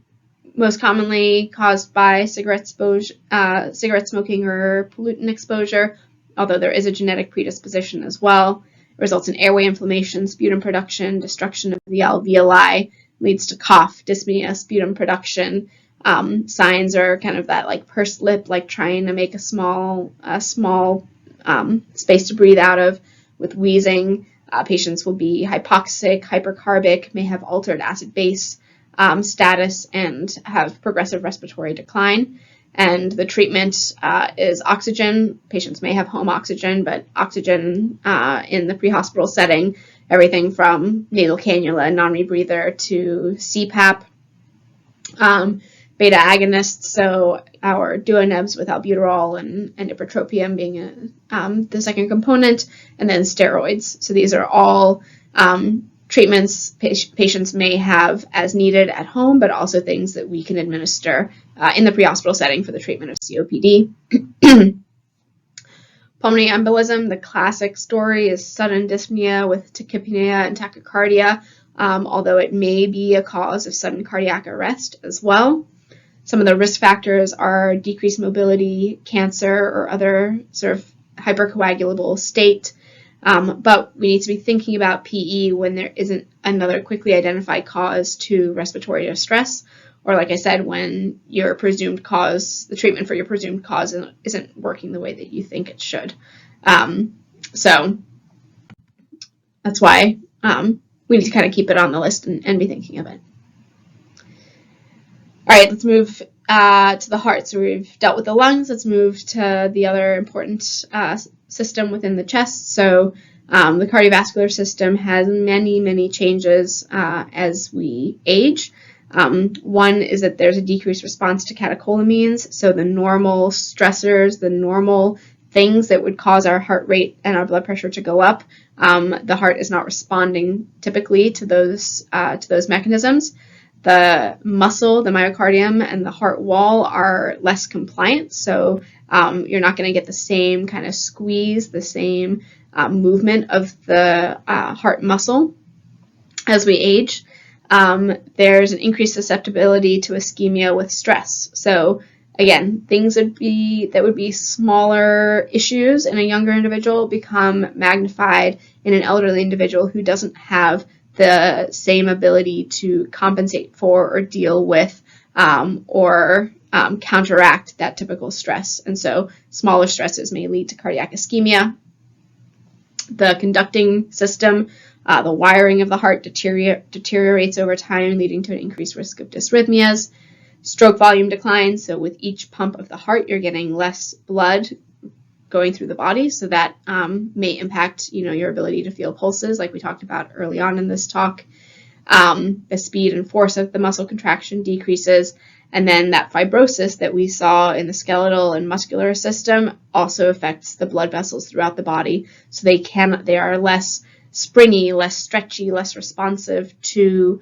most commonly caused by cigarette smoking or pollutant exposure, although there is a genetic predisposition as well. It results in airway inflammation, sputum production, destruction of the alveoli, leads to cough, dyspnea, sputum production. Signs are kind of that like pursed lip, like trying to make a small space to breathe out of, with wheezing. Patients will be hypoxic, hypercarbic, may have altered acid-base status, and have progressive respiratory decline. And the treatment is oxygen. Patients may have home oxygen, but oxygen in the pre-hospital setting, everything from nasal cannula, non-rebreather, to CPAP, beta agonists, so our duonebs with albuterol and ipratropium being the second component, and then steroids. So these are all treatments patients may have as needed at home, but also things that we can administer in the pre-hospital setting for the treatment of COPD. Pulmonary embolism, the classic story is sudden dyspnea with tachypnea and tachycardia, although it may be a cause of sudden cardiac arrest as well. Some of the risk factors are decreased mobility, cancer, or other sort of hypercoagulable state. But we need to be thinking about PE when there isn't another quickly identified cause to respiratory distress, or like I said, when your presumed cause, the treatment for your presumed cause isn't working the way that you think it should. So that's why we need to kind of keep it on the list and be thinking of it. All right, let's move to the heart. So we've dealt with the lungs. Let's move to the other important system within the chest. So the cardiovascular system has many, many changes as we age. One is that there's a decreased response to catecholamines. So the normal stressors, the normal things that would cause our heart rate and our blood pressure to go up, the heart is not responding typically to those mechanisms. The muscle, the myocardium, and the heart wall are less compliant, so you're not going to get the same kind of squeeze, the same movement of the heart muscle as we age. There's an increased susceptibility to ischemia with stress. So again, things that would be smaller issues in a younger individual become magnified in an elderly individual who doesn't have the same ability to compensate for or deal with or counteract that typical stress. And so smaller stresses may lead to cardiac ischemia. The conducting system, the wiring of the heart deteriorates over time, leading to an increased risk of dysrhythmias. Stroke volume declines, so with each pump of the heart, you're getting less blood going through the body, so that may impact, your ability to feel pulses, like we talked about early on in this talk. The speed and force of the muscle contraction decreases, and then that fibrosis that we saw in the skeletal and muscular system also affects the blood vessels throughout the body, so they are less springy, less stretchy, less responsive to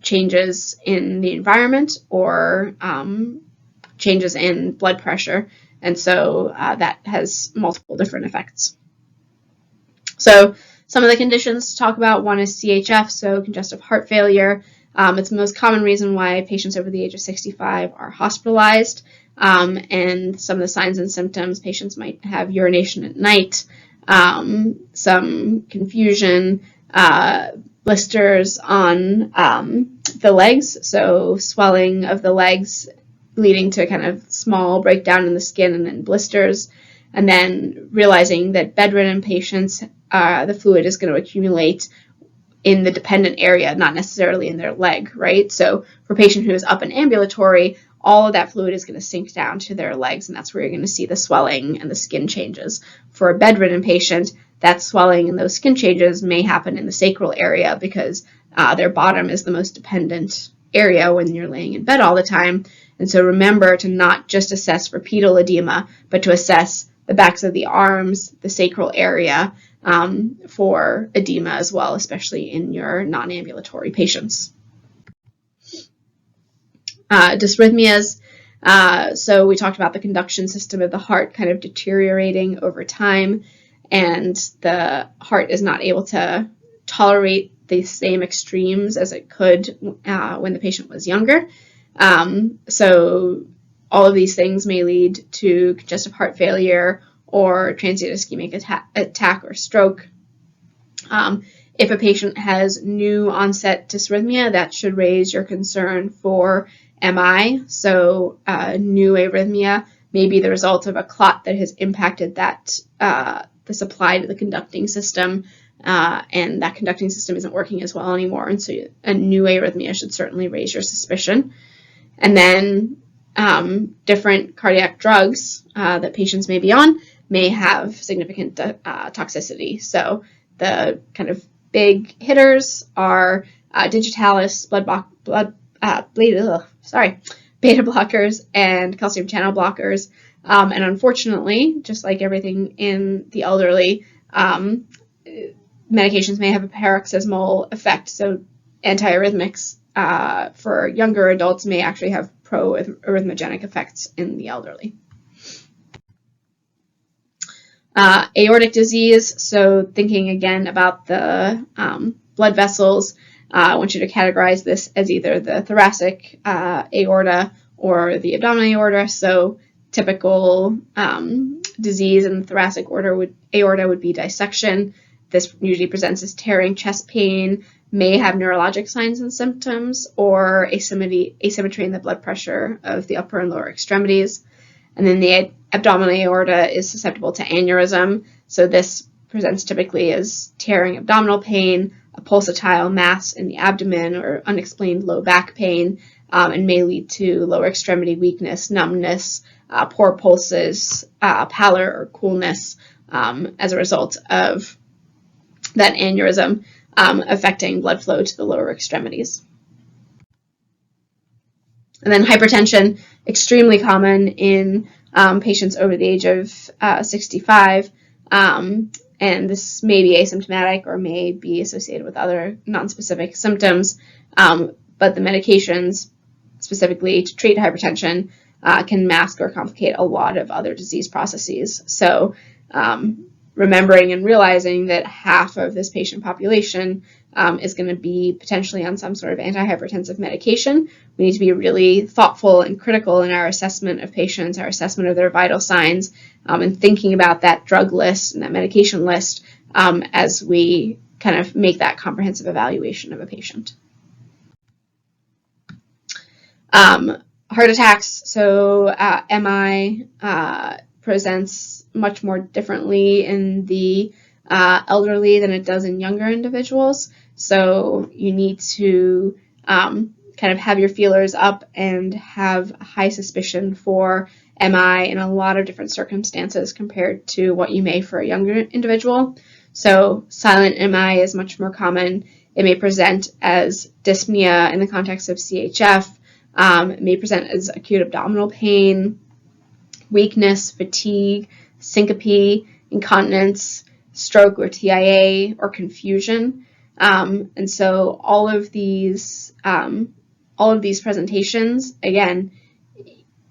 changes in the environment or changes in blood pressure. And so that has multiple different effects. So some of the conditions to talk about, one is CHF, so congestive heart failure. It's the most common reason why patients over the age of 65 are hospitalized. And some of the signs and symptoms, patients might have urination at night, some confusion, blisters on the legs, so swelling of the legs leading to kind of small breakdown in the skin and then blisters, and then realizing that bedridden patients, the fluid is going to accumulate in the dependent area, not necessarily in their leg, right? So for a patient who is up and ambulatory, all of that fluid is going to sink down to their legs, and that's where you're going to see the swelling and the skin changes. For a bedridden patient, that swelling and those skin changes may happen in the sacral area because their bottom is the most dependent area when you're laying in bed all the time. And so remember to not just assess for pedal edema, but to assess the backs of the arms, the sacral area, for edema as well, especially in your non-ambulatory patients. Dysrhythmias. So we talked about the conduction system of the heart kind of deteriorating over time, and the heart is not able to tolerate the same extremes as it could when the patient was younger. So all of these things may lead to congestive heart failure or transient ischemic attack or stroke. If a patient has new onset dysrhythmia, that should raise your concern for MI. So new arrhythmia may be the result of a clot that has impacted that the supply to the conducting system, and that conducting system isn't working as well anymore. And so a new arrhythmia should certainly raise your suspicion. And then different cardiac drugs that patients may be on may have significant toxicity. So the kind of big hitters are digitalis, beta blockers, and calcium channel blockers. And unfortunately, just like everything in the elderly, medications may have a paroxysmal effect. So antiarrhythmics for younger adults may actually have pro-arrhythmogenic effects in the elderly. Aortic disease, so thinking again about the blood vessels, I want you to categorize this as either the thoracic aorta or the abdominal aorta. So typical disease in the thoracic aorta would be dissection. This usually presents as tearing chest pain, may have neurologic signs and symptoms, or asymmetry in the blood pressure of the upper and lower extremities. And then the abdominal aorta is susceptible to aneurysm. So this presents typically as tearing abdominal pain, a pulsatile mass in the abdomen, or unexplained low back pain, and may lead to lower extremity weakness, numbness, poor pulses, pallor or coolness as a result of that aneurysm affecting blood flow to the lower extremities. And then hypertension, extremely common in patients over the age of 65, and this may be asymptomatic or may be associated with other nonspecific symptoms, but the medications specifically to treat hypertension can mask or complicate a lot of other disease processes. So remembering and realizing that half of this patient population is going to be potentially on some sort of antihypertensive medication. We need to be really thoughtful and critical in our assessment of patients, our assessment of their vital signs, and thinking about that drug list and that medication list as we kind of make that comprehensive evaluation of a patient. Heart attacks, so MI presents much more differently in the elderly than it does in younger individuals. So you need to kind of have your feelers up and have high suspicion for MI in a lot of different circumstances compared to what you may for a younger individual. So silent MI is much more common. It may present as dyspnea in the context of CHF. It may present as acute abdominal pain, weakness, fatigue, syncope, incontinence, stroke or TIA, or confusion. And so all of these presentations, again,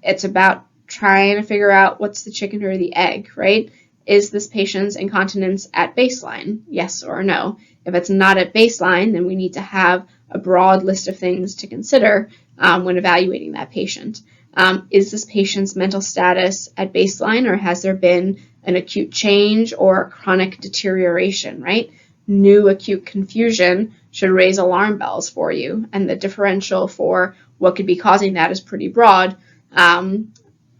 it's about trying to figure out what's the chicken or the egg, right? Is this patient's incontinence at baseline? Yes or no? If it's not at baseline, then we need to have a broad list of things to consider when evaluating that patient. Is this patient's mental status at baseline, or has there been an acute change or chronic deterioration, right? New acute confusion should raise alarm bells for you, and the differential for what could be causing that is pretty broad,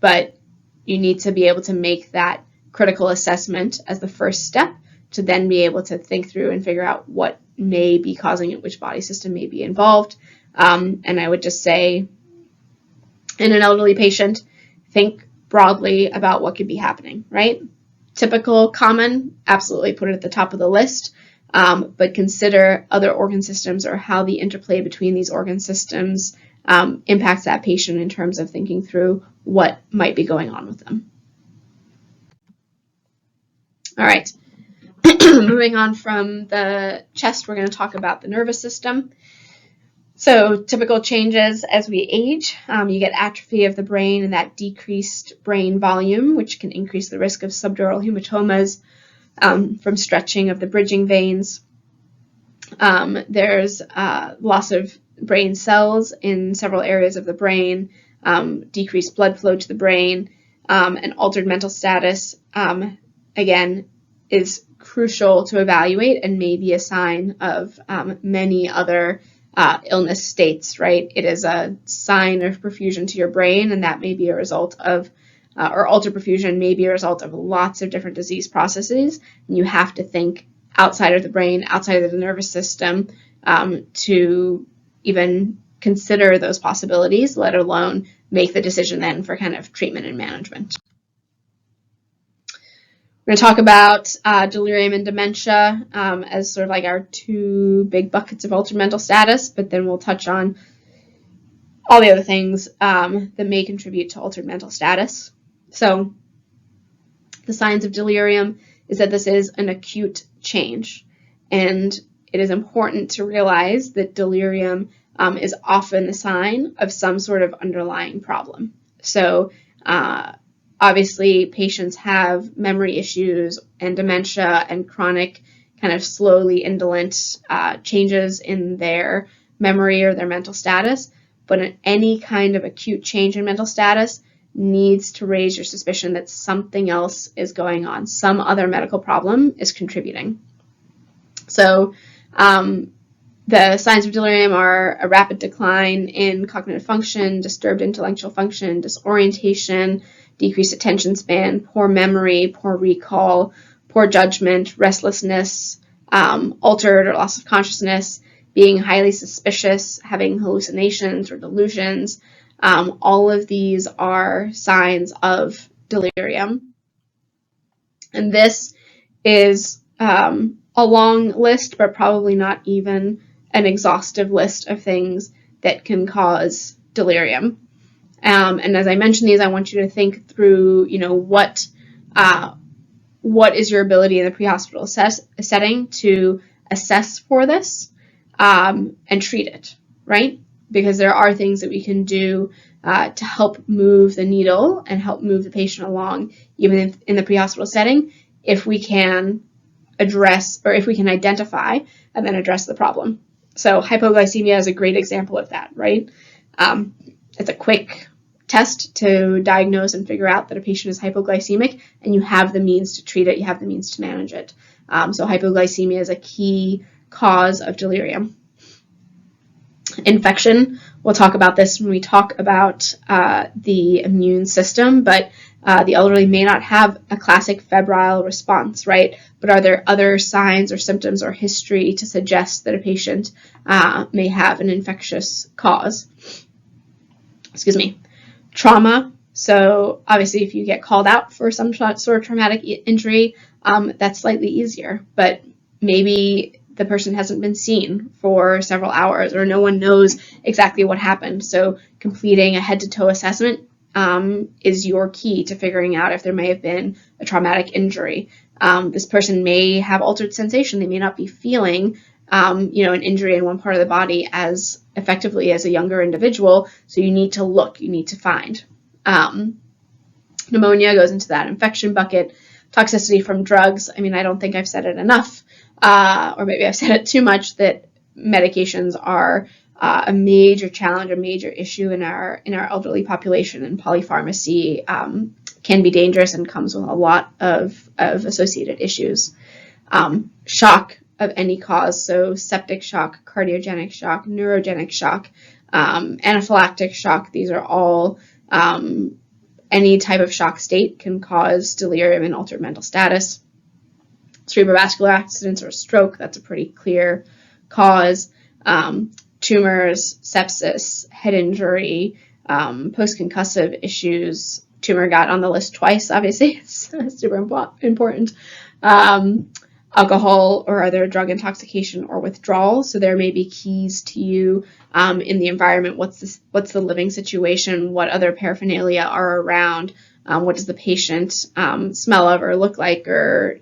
but you need to be able to make that critical assessment as the first step to then be able to think through and figure out what may be causing it, which body system may be involved. And I would just say, in an elderly patient, think broadly about what could be happening, right? Typical, common, absolutely put it at the top of the list, but consider other organ systems or how the interplay between these organ systems impacts that patient in terms of thinking through what might be going on with them. All right, moving on from the chest, we're going to talk about the nervous system. So typical changes as we age, you get atrophy of the brain and that decreased brain volume, which can increase the risk of subdural hematomas from stretching of the bridging veins. There's loss of brain cells in several areas of the brain, decreased blood flow to the brain, and altered mental status, again, is crucial to evaluate and may be a sign of many other illness states, right? It is a sign of perfusion to your brain, and that may be a result of, or altered perfusion may be a result of lots of different disease processes. And you have to think outside of the brain, outside of the nervous system, to even consider those possibilities, let alone make the decision then for kind of treatment and management. We're going to talk about delirium and dementia as sort of like our two big buckets of altered mental status, but then we'll touch on all the other things that may contribute to altered mental status. So the signs of delirium is that this is an acute change, and it is important to realize that delirium is often a sign of some sort of underlying problem. So obviously patients have memory issues and dementia and chronic kind of slowly indolent changes in their memory or their mental status, but any kind of acute change in mental status needs to raise your suspicion that something else is going on. Some other medical problem is contributing. So the signs of delirium are a rapid decline in cognitive function, disturbed intellectual function, disorientation, decreased attention span, poor memory, poor recall, poor judgment, restlessness, altered or loss of consciousness, being highly suspicious, having hallucinations or delusions. All of these are signs of delirium. And this is a long list, but probably not even an exhaustive list of things that can cause delirium. And as I mention these, I want you to think through, what is your ability in the pre-hospital setting to assess for this and treat it, right? Because there are things that we can do to help move the needle and help move the patient along, even in the pre-hospital setting, if we can address, or if we can identify and then address the problem. So hypoglycemia is a great example of that, right? It's a quick test to diagnose and figure out that a patient is hypoglycemic, and you have the means to treat it, you have the means to manage it. So hypoglycemia is a key cause of delirium. Infection, we'll talk about this when we talk about the immune system, but the elderly may not have a classic febrile response, right? But are there other signs or symptoms or history to suggest that a patient may have an infectious cause? Excuse me. Trauma. So obviously if you get called out for some sort of traumatic injury, that's slightly easier, but maybe the person hasn't been seen for several hours or no one knows exactly what happened. So completing a head-to-toe assessment is your key to figuring out if there may have been a traumatic injury. This person may have altered sensation. They may not be feeling an injury in one part of the body as effectively as a younger individual. So you need to look, you need to find. Pneumonia goes into that infection bucket. Toxicity from drugs. I mean, I don't think I've said it enough, or maybe I've said it too much, that medications are a major challenge, a major issue in our elderly population, and polypharmacy can be dangerous and comes with a lot of associated issues. Shock of any cause, so septic shock, cardiogenic shock, neurogenic shock, anaphylactic shock, these are all any type of shock state can cause delirium and altered mental status. Cerebrovascular accidents or stroke, that's a pretty clear cause. Tumors, sepsis, head injury, post-concussive issues. Tumor got on the list twice, obviously, it's super important. Alcohol or other drug intoxication or withdrawal. So there may be keys to you in the environment. What's the living situation? What other paraphernalia are around? What does the patient smell of or look like? Or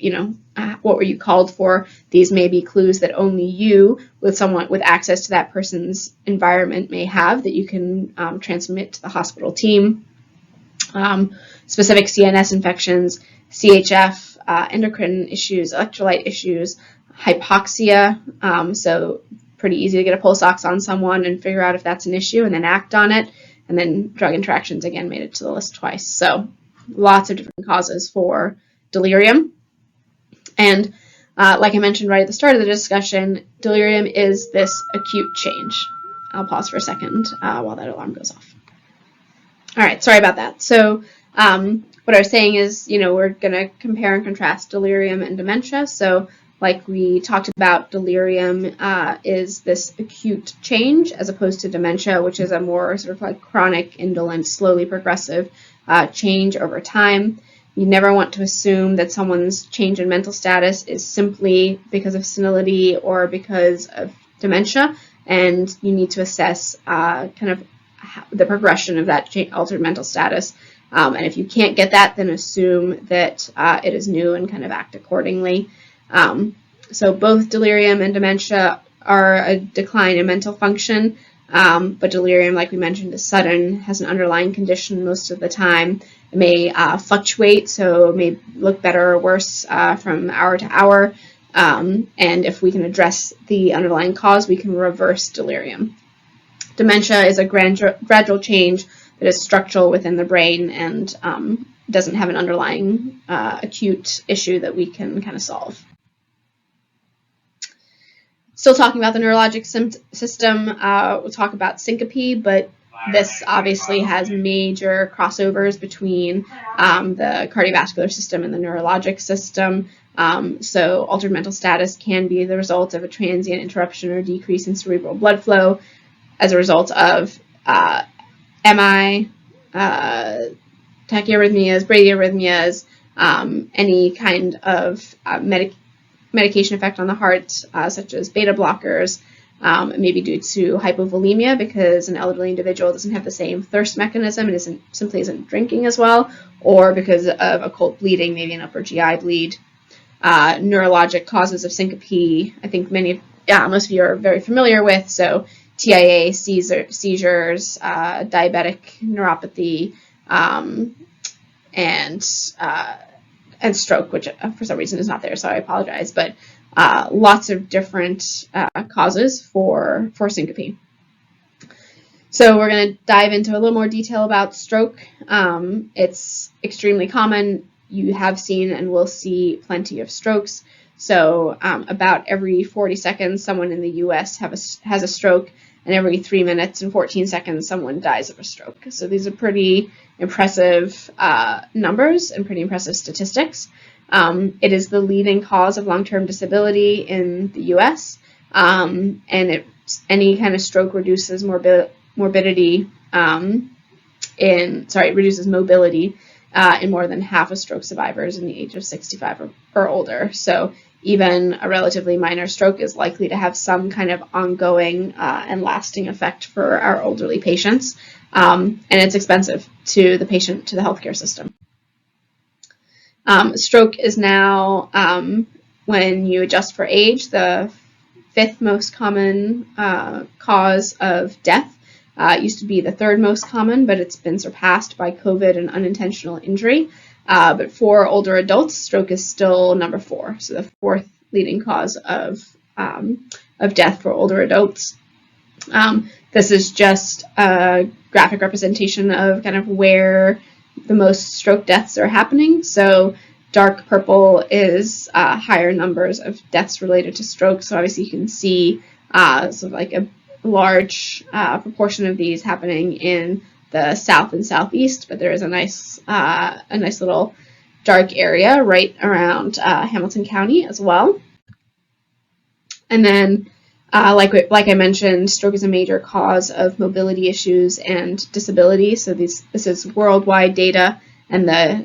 what were you called for? These may be clues that only you, with someone with access to that person's environment, may have that you can transmit to the hospital team. Specific CNS infections, CHF. Endocrine issues, electrolyte issues, hypoxia, so pretty easy to get a pulse ox on someone and figure out if that's an issue and then act on it. And then drug interactions, again, made it to the list twice. So lots of different causes for delirium. And like I mentioned right at the start of the discussion, delirium is this acute change. I'll pause for a second while that alarm goes off. All right, sorry about that. So what I was saying is, we're going to compare and contrast delirium and dementia. So like we talked about, delirium is this acute change as opposed to dementia, which is a more sort of like chronic, indolent, slowly progressive change over time. You never want to assume that someone's change in mental status is simply because of senility or because of dementia, and you need to assess kind of the progression of that altered mental status. And if you can't get that, then assume that it is new and kind of act accordingly. So both delirium and dementia are a decline in mental function, but delirium, like we mentioned, is sudden, has an underlying condition most of the time. It may fluctuate, so it may look better or worse from hour to hour. And if we can address the underlying cause, we can reverse delirium. Dementia is a gradual change that is structural within the brain and doesn't have an underlying acute issue that we can kind of solve. Still talking about the neurologic system, we'll talk about syncope, but this obviously has major crossovers between the cardiovascular system and the neurologic system. So altered mental status can be the result of a transient interruption or decrease in cerebral blood flow as a result of MI, tachyarrhythmias, bradyarrhythmias, any kind of medication effect on the heart, such as beta blockers. It may be due to hypovolemia because an elderly individual doesn't have the same thirst mechanism and simply isn't drinking as well, or because of occult bleeding, maybe an upper GI bleed. Neurologic causes of syncope, I think most of you are very familiar with, so TIA, seizures, diabetic neuropathy, and stroke, which for some reason is not there, so I apologize, but lots of different causes for syncope. So we're going to dive into a little more detail about stroke. It's extremely common. You have seen and will see plenty of strokes. So about every 40 seconds, someone in the US has a stroke, and every 3 minutes and 14 seconds, someone dies of a stroke. So these are pretty impressive numbers and pretty impressive statistics. It is the leading cause of long-term disability in the US, and any kind of stroke reduces mobility in more than half of stroke survivors in the age of 65 or older. So even a relatively minor stroke is likely to have some kind of ongoing and lasting effect for our elderly patients, and it's expensive to the patient, to the healthcare system. Stroke is now, when you adjust for age, the 5th most common cause of death. It used to be the 3rd most common, but it's been surpassed by COVID and unintentional injury. But for older adults, stroke is still number 4, so the 4th leading cause of death for older adults. This is just a graphic representation of kind of where the most stroke deaths are happening. So dark purple is higher numbers of deaths related to stroke. So obviously you can see sort of like a large proportion of these happening in the south and southeast, but there is a nice little dark area right around Hamilton County as well. And then, like I mentioned, stroke is a major cause of mobility issues and disability. So this is worldwide data, and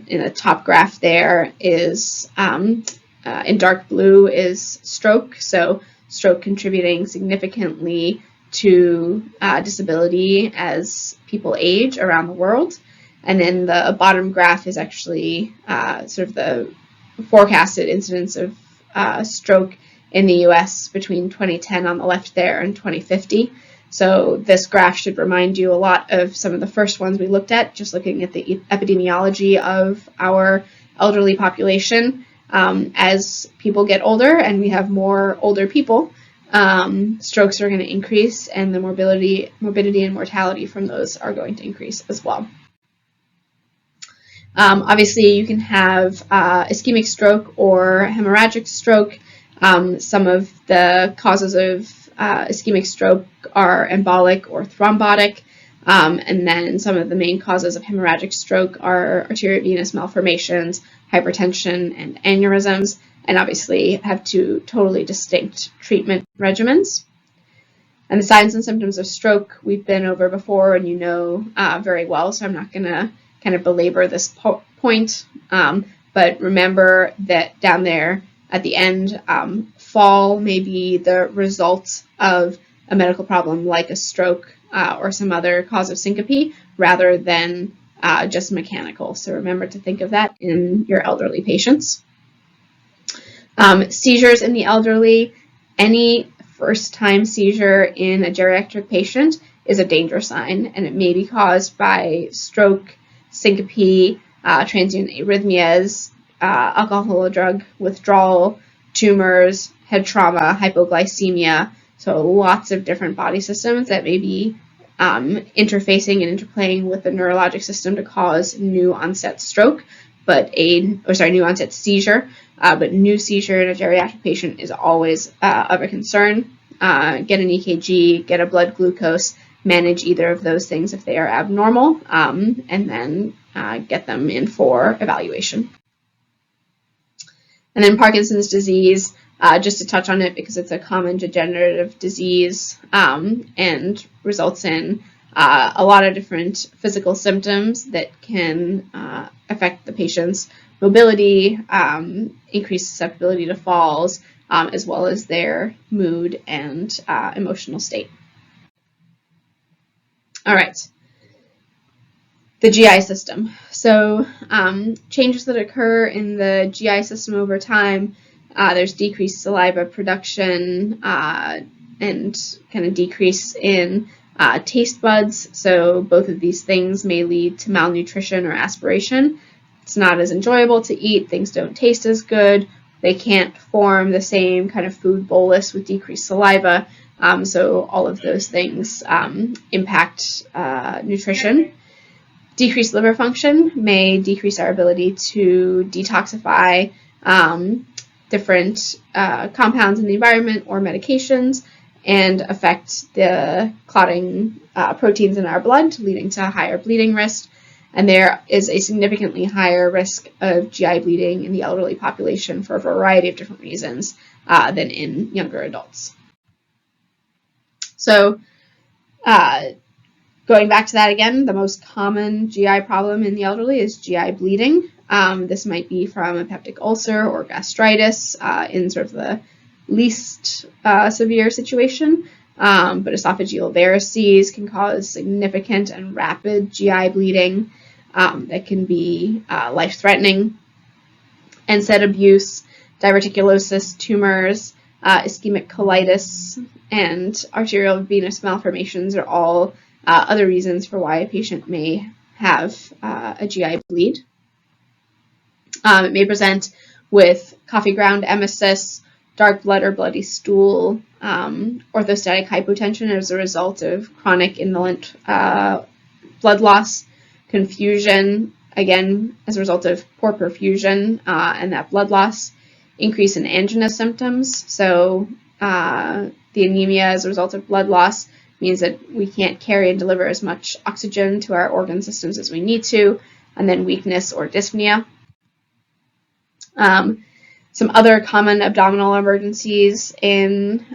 in the top graph there is in dark blue is stroke. So stroke contributing significantly to disability as people age around the world. And then the bottom graph is actually sort of the forecasted incidence of stroke in the US between 2010 on the left there and 2050. So this graph should remind you a lot of some of the first ones we looked at, just looking at the epidemiology of our elderly population. As people get older and we have more older people, strokes are going to increase, and the morbidity and mortality from those are going to increase as well. Obviously, you can have ischemic stroke or hemorrhagic stroke. Some of the causes of ischemic stroke are embolic or thrombotic, and then some of the main causes of hemorrhagic stroke are arteriovenous malformations, hypertension, and aneurysms. and obviously have two totally distinct treatment regimens. And the signs and symptoms of stroke we've been over before, and you know very well, so I'm not going to kind of belabor this point. But remember that down there at the end, fall may be the result of a medical problem like a stroke or some other cause of syncope, rather than just mechanical. So remember to think of that in your elderly patients. Seizures in the elderly, any first-time seizure in a geriatric patient is a danger sign, and it may be caused by stroke, syncope, transient arrhythmias, alcohol or drug withdrawal, tumors, head trauma, hypoglycemia. So lots of different body systems that may be interfacing and interplaying with the neurologic system to cause new onset stroke, new onset seizure. But new seizure in a geriatric patient is always of a concern. Get an EKG, get a blood glucose, manage either of those things if they are abnormal, and then get them in for evaluation. And then Parkinson's disease, just to touch on it because it's a common degenerative disease and results in a lot of different physical symptoms that can affect the patient's mobility, increased susceptibility to falls, as well as their mood and emotional state. All right. The GI system. So changes that occur in the GI system over time, there's decreased saliva production and kind of decrease in taste buds. So both of these things may lead to malnutrition or aspiration. It's not as enjoyable to eat. Things don't taste as good. They can't form the same kind of food bolus with decreased saliva. So all of those things impact nutrition. Decreased liver function may decrease our ability to detoxify different compounds in the environment or medications and affect the clotting proteins in our blood, leading to higher bleeding risk. And there is a significantly higher risk of GI bleeding in the elderly population for a variety of different reasons than in younger adults. So going back to that again, the most common GI problem in the elderly is GI bleeding. This might be from a peptic ulcer or gastritis in sort of the least severe situation, but esophageal varices can cause significant and rapid GI bleeding that can be life-threatening. NSAID abuse, diverticulosis, tumors, ischemic colitis, and arterial venous malformations are all other reasons for why a patient may have a GI bleed. It may present with coffee ground emesis, dark blood or bloody stool, orthostatic hypotension as a result of chronic indolent blood loss, confusion, again, as a result of poor perfusion and that blood loss, increase in angina symptoms. So the anemia as a result of blood loss means that we can't carry and deliver as much oxygen to our organ systems as we need to, and then weakness or dyspnea. Some other common abdominal emergencies in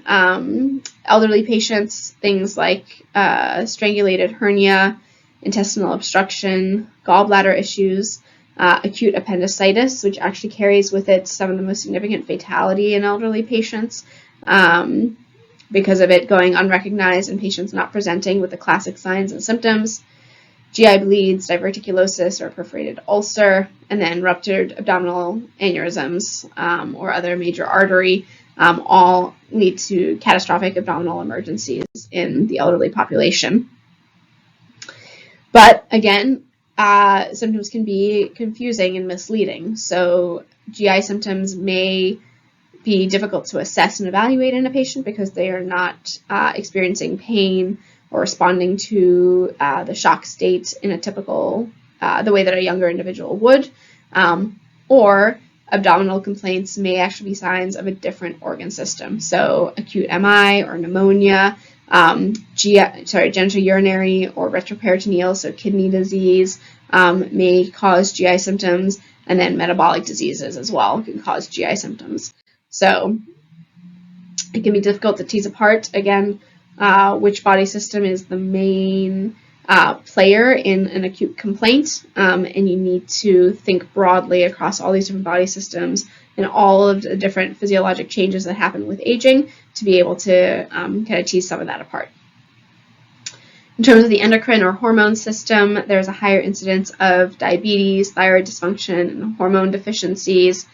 elderly patients, things like strangulated hernia, intestinal obstruction, gallbladder issues, acute appendicitis, which actually carries with it some of the most significant fatality in elderly patients because of it going unrecognized and patients not presenting with the classic signs and symptoms. GI bleeds, diverticulosis or perforated ulcer, and then ruptured abdominal aneurysms or other major artery all lead to catastrophic abdominal emergencies in the elderly population. But again, symptoms can be confusing and misleading. So GI symptoms may be difficult to assess and evaluate in a patient because they are not experiencing pain or responding to the shock state in a typical, the way that a younger individual would, or abdominal complaints may actually be signs of a different organ system. So acute MI or pneumonia, genitourinary or retroperitoneal, so kidney disease, may cause GI symptoms, and then metabolic diseases as well can cause GI symptoms. So it can be difficult to tease apart, again, which body system is the main player in an acute complaint, and you need to think broadly across all these different body systems and all of the different physiologic changes that happen with aging to be able to kind of tease some of that apart. In terms of the endocrine or hormone system, there's a higher incidence of diabetes, thyroid dysfunction, and hormone deficiencies.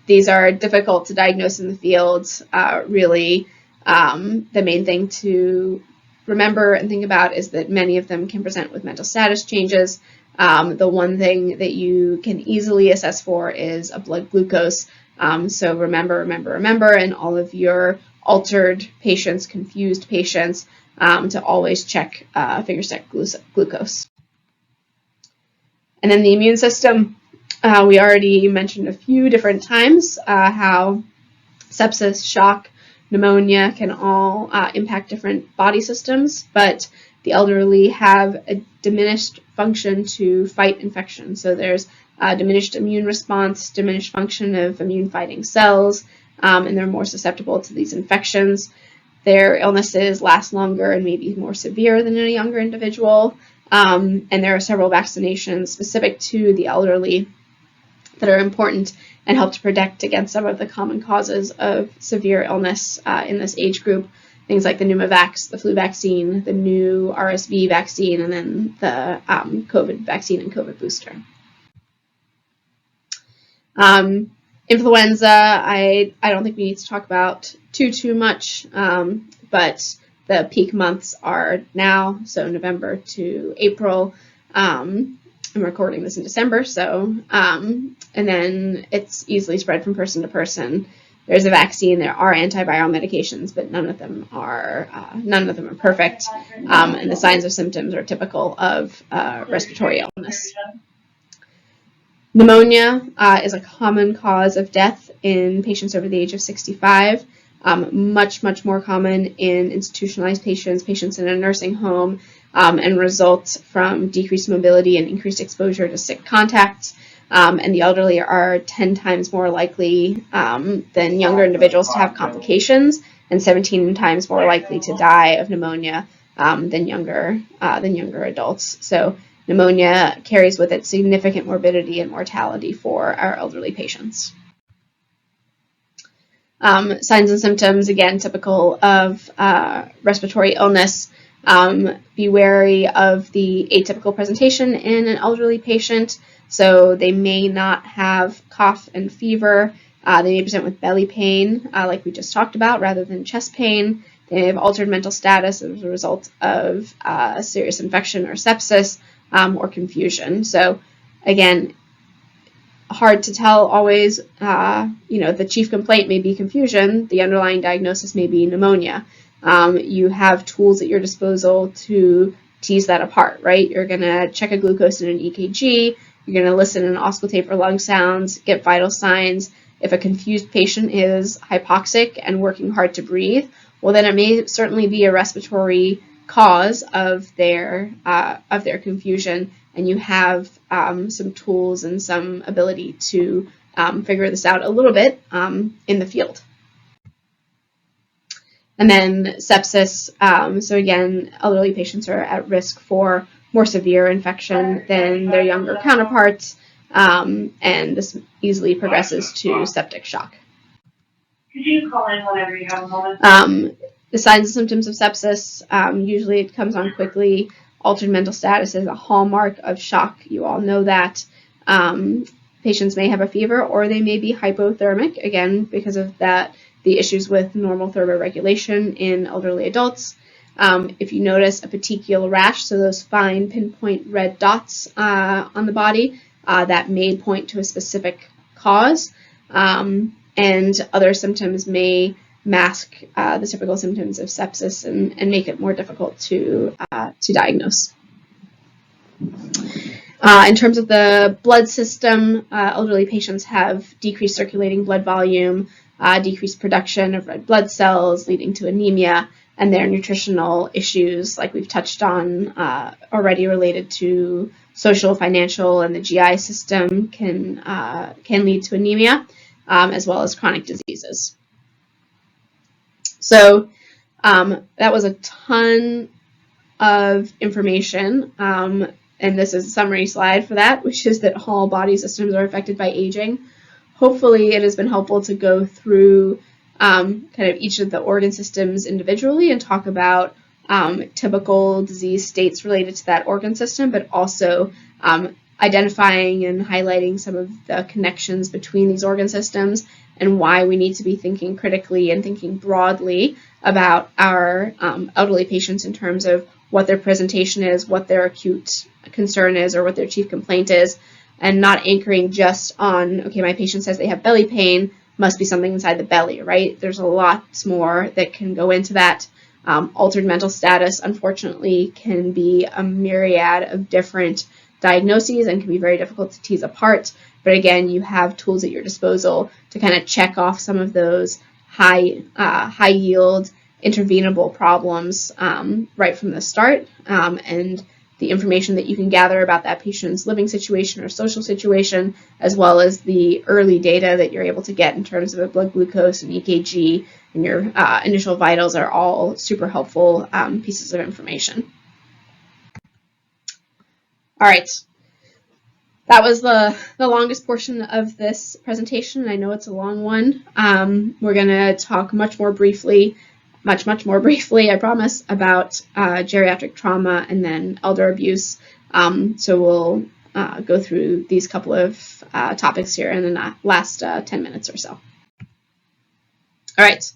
These are difficult to diagnose in the field. Really, the main thing to remember and think about is that many of them can present with mental status changes. The one thing that you can easily assess for is a blood glucose. So remember, in all of your altered patients, confused patients, to always check finger stick glucose. And then the immune system, we already mentioned a few different times how sepsis, shock, pneumonia can all impact different body systems, but the elderly have a diminished function to fight infection. So there's a diminished immune response, diminished function of immune-fighting cells, and they're more susceptible to these infections. Their illnesses last longer and may be more severe than in a younger individual, and there are several vaccinations specific to the elderly that are important and help to protect against some of the common causes of severe illness in this age group. Things like the Pneumovax, the flu vaccine, the new RSV vaccine, and then the COVID vaccine and COVID booster. Influenza, I don't think we need to talk about too much, but the peak months are now, so November to April. I'm recording this in December, so and then it's easily spread from person to person. There's a vaccine. There are antiviral medications, but none of them are perfect. And the signs and symptoms are typical of respiratory illness. Pneumonia is a common cause of death in patients over the age of 65. Much more common in institutionalized patients in a nursing home, and results from decreased mobility and increased exposure to sick contacts. And the elderly are 10 times more likely than younger individuals to have complications, and 17 times more likely to die of pneumonia than younger adults. So pneumonia carries with it significant morbidity and mortality for our elderly patients. Signs and symptoms, again, typical of respiratory illness. Be wary of the atypical presentation in an elderly patient. So they may not have cough and fever. They may present with belly pain, like we just talked about, rather than chest pain. They may have altered mental status as a result of serious infection or sepsis, or confusion. So again, hard to tell always. The chief complaint may be confusion. The underlying diagnosis may be pneumonia. You have tools at your disposal to tease that apart, right? You're going to check a glucose in an EKG. You're going to listen and auscultate for lung sounds, get vital signs. If a confused patient is hypoxic and working hard to breathe, well, then it may certainly be a respiratory cause of their confusion, and you have some tools and some ability to figure this out a little bit in the field. And then sepsis. So again, elderly patients are at risk for more severe infection than their younger counterparts, and this easily progresses to septic shock. Could you call in whenever you have a moment? The signs and symptoms of sepsis, usually it comes on quickly. Altered mental status is a hallmark of shock. You all know that. Patients may have a fever, or they may be hypothermic, again, because of that, the issues with normal thermoregulation in elderly adults. If you notice a petechial rash, so those fine pinpoint red dots on the body, that may point to a specific cause, and other symptoms may mask the typical symptoms of sepsis and make it more difficult to diagnose. In terms of the blood system, elderly patients have decreased circulating blood volume, decreased production of red blood cells, leading to anemia, and their nutritional issues, like we've touched on already, related to social, financial, and the GI system, can lead to anemia, as well as chronic diseases. So that was a ton of information, and this is a summary slide for that, which is that all body systems are affected by aging. Hopefully it has been helpful to go through kind of each of the organ systems individually and talk about typical disease states related to that organ system, but also identifying and highlighting some of the connections between these organ systems and why we need to be thinking critically and thinking broadly about our elderly patients in terms of what their presentation is, what their acute concern is, or what their chief complaint is, and not anchoring just on, okay, my patient says they have belly pain, must be something inside the belly, right? There's a lot more that can go into that. Altered mental status, unfortunately, can be a myriad of different diagnoses and can be very difficult to tease apart. But again, you have tools at your disposal to kind of check off some of those high yield intervenable problems right from the start, and the information that you can gather about that patient's living situation or social situation, as well as the early data that you're able to get in terms of a blood glucose and EKG and your initial vitals, are all super helpful pieces of information. All right. That was the longest portion of this presentation. I know it's a long one. We're going to talk much more briefly, I promise, about geriatric trauma and then elder abuse. So we'll go through these couple of topics here in the last 10 minutes or so. All right.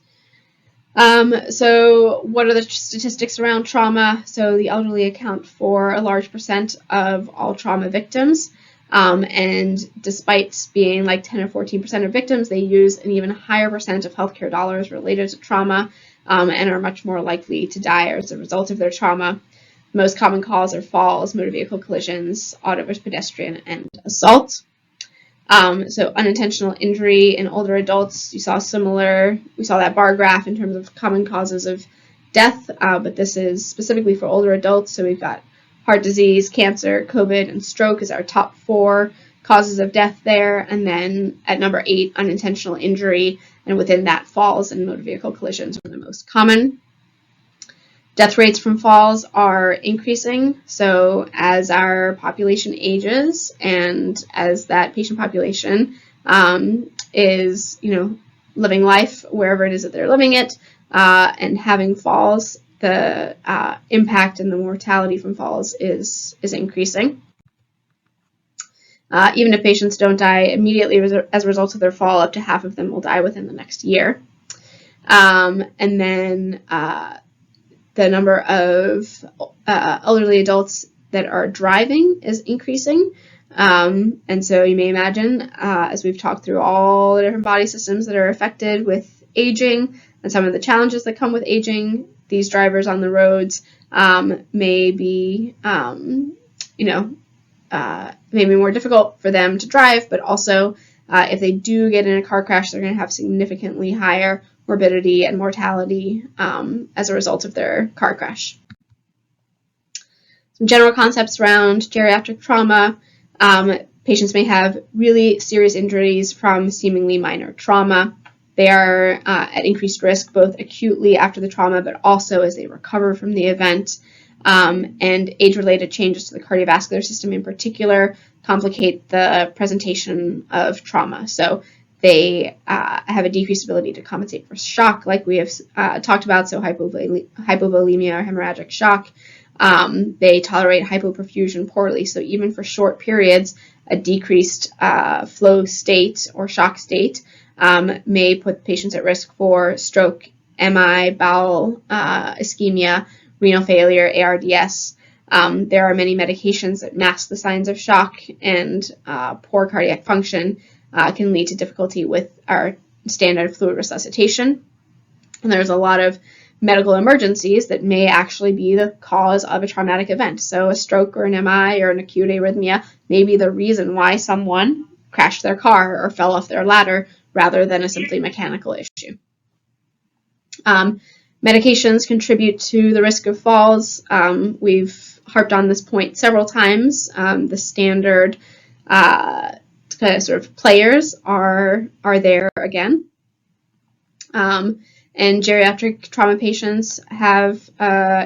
So what are the statistics around trauma? So the elderly account for a large percent of all trauma victims. And despite being like 10 or 14% of victims, they use an even higher percent of healthcare dollars related to trauma, and are much more likely to die as a result of their trauma. The most common cause are falls, motor vehicle collisions, auto versus pedestrian, and assault. So unintentional injury in older adults, we saw that bar graph in terms of common causes of death, but this is specifically for older adults. So we've got heart disease, cancer, COVID, and stroke as our top 4 causes of death there. And then at number 8, unintentional injury, and within that, falls and motor vehicle collisions are the most common. Death rates from falls are increasing. So as our population ages and as that patient population is, living life wherever it is that they're living it, and having falls, the impact and the mortality from falls is increasing. Even if patients don't die immediately as a result of their fall, up to half of them will die within the next year. And then the number of elderly adults that are driving is increasing. And so you may imagine, as we've talked through all the different body systems that are affected with aging and some of the challenges that come with aging, these drivers on the roads may be, maybe more difficult for them to drive, but also if they do get in a car crash, they're going to have significantly higher morbidity and mortality as a result of their car crash. Some general concepts around geriatric trauma. Patients may have really serious injuries from seemingly minor trauma. They are at increased risk both acutely after the trauma, but also as they recover from the event. And age-related changes to the cardiovascular system in particular complicate the presentation of trauma. So they have a decreased ability to compensate for shock, like we have talked about, so hypovolemia or hemorrhagic shock. They tolerate hypoperfusion poorly, so even for short periods, a decreased flow state or shock state may put patients at risk for stroke, MI, bowel ischemia, renal failure, ARDS. There are many medications that mask the signs of shock, and poor cardiac function can lead to difficulty with our standard fluid resuscitation. And there's a lot of medical emergencies that may actually be the cause of a traumatic event. So a stroke or an MI or an acute arrhythmia may be the reason why someone crashed their car or fell off their ladder rather than a simply mechanical issue. Medications contribute to the risk of falls. We've harped on this point several times. The standard sort of players are there again. And geriatric trauma patients have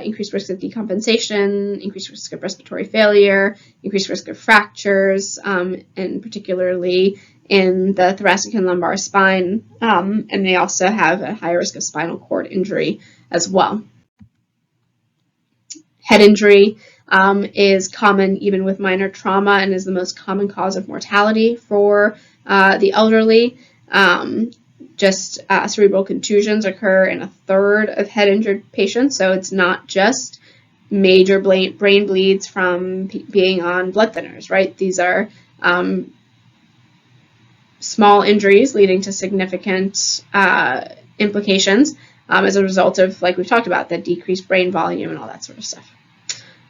increased risk of decompensation, increased risk of respiratory failure, increased risk of fractures, and particularly in the thoracic and lumbar spine, and they also have a higher risk of spinal cord injury as well. Head injury is common even with minor trauma and is the most common cause of mortality for the elderly. Cerebral contusions occur in a third of head injured patients, so it's not just major brain bleeds from being on blood thinners, right? These are small injuries leading to significant implications as a result of, like we've talked about, the decreased brain volume and all that sort of stuff.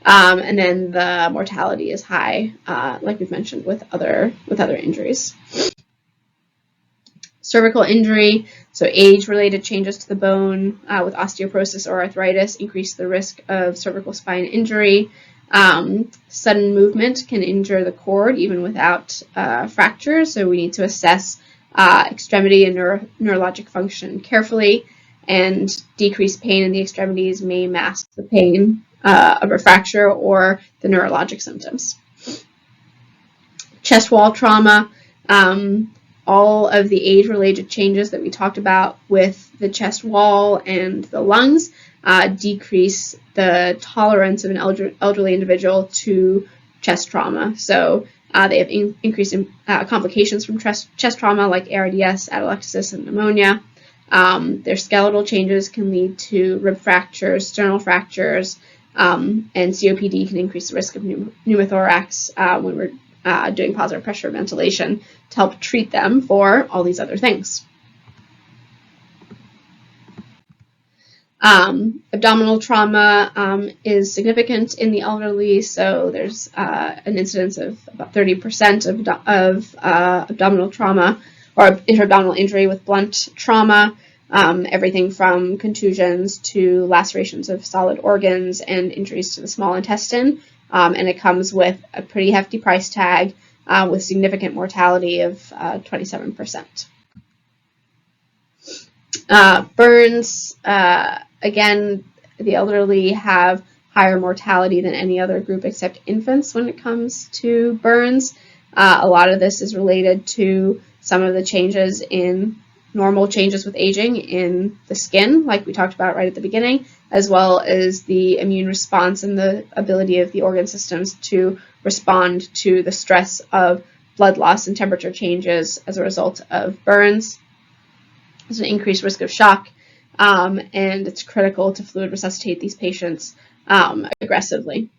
And then the mortality is high, like we've mentioned, with other injuries. Cervical injury, so age-related changes to the bone with osteoporosis or arthritis increase the risk of cervical spine injury. Sudden movement can injure the cord even without fractures, so we need to assess extremity and neurologic function carefully, and decreased pain in the extremities may mask the pain of a fracture or the neurologic symptoms. Chest wall trauma, all of the age-related changes that we talked about with the chest wall and the lungs decrease the tolerance of an elderly individual to chest trauma. So they have increased complications from chest trauma like ARDS, atelectasis, and pneumonia. Their skeletal changes can lead to rib fractures, sternal fractures, and COPD can increase the risk of pneumothorax when we're doing positive pressure ventilation to help treat them for all these other things. Abdominal trauma is significant in the elderly, so there's an incidence of about 30% of abdominal trauma or intra-abdominal injury with blunt trauma, everything from contusions to lacerations of solid organs and injuries to the small intestine. And it comes with a pretty hefty price tag with significant mortality of 27%. Burns, again, the elderly have higher mortality than any other group except infants when it comes to burns. A lot of this is related to some of the changes in normal changes with aging in the skin, like we talked about right at the beginning, as well as the immune response and the ability of the organ systems to respond to the stress of blood loss and temperature changes as a result of burns. There's an increased risk of shock, and it's critical to fluid resuscitate these patients aggressively.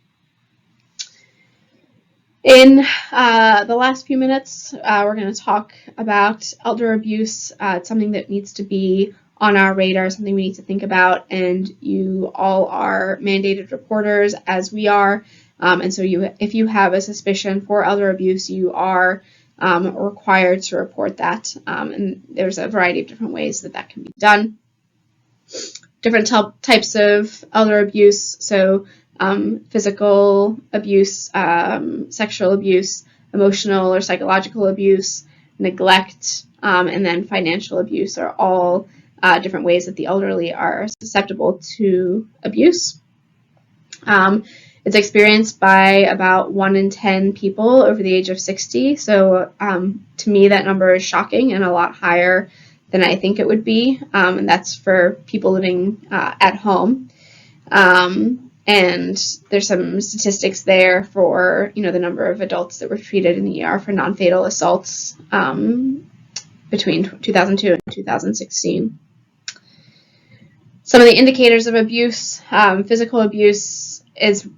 In the last few minutes, we're going to talk about elder abuse. It's something that needs to be on our radar, something we need to think about, and you all are mandated reporters, as we are, and so if you have a suspicion for elder abuse, you are required to report that, and there's a variety of different ways that can be done. Different types of elder abuse, so physical abuse, sexual abuse, emotional or psychological abuse, neglect, and then financial abuse are all different ways that the elderly are susceptible to abuse. It's experienced by about 1 in 10 people over the age of 60, so to me that number is shocking and a lot higher than I think it would be, and that's for people living at home. And there's some statistics there for, the number of adults that were treated in the ER for non-fatal assaults between 2002 and 2016. Some of the indicators of abuse, physical abuse is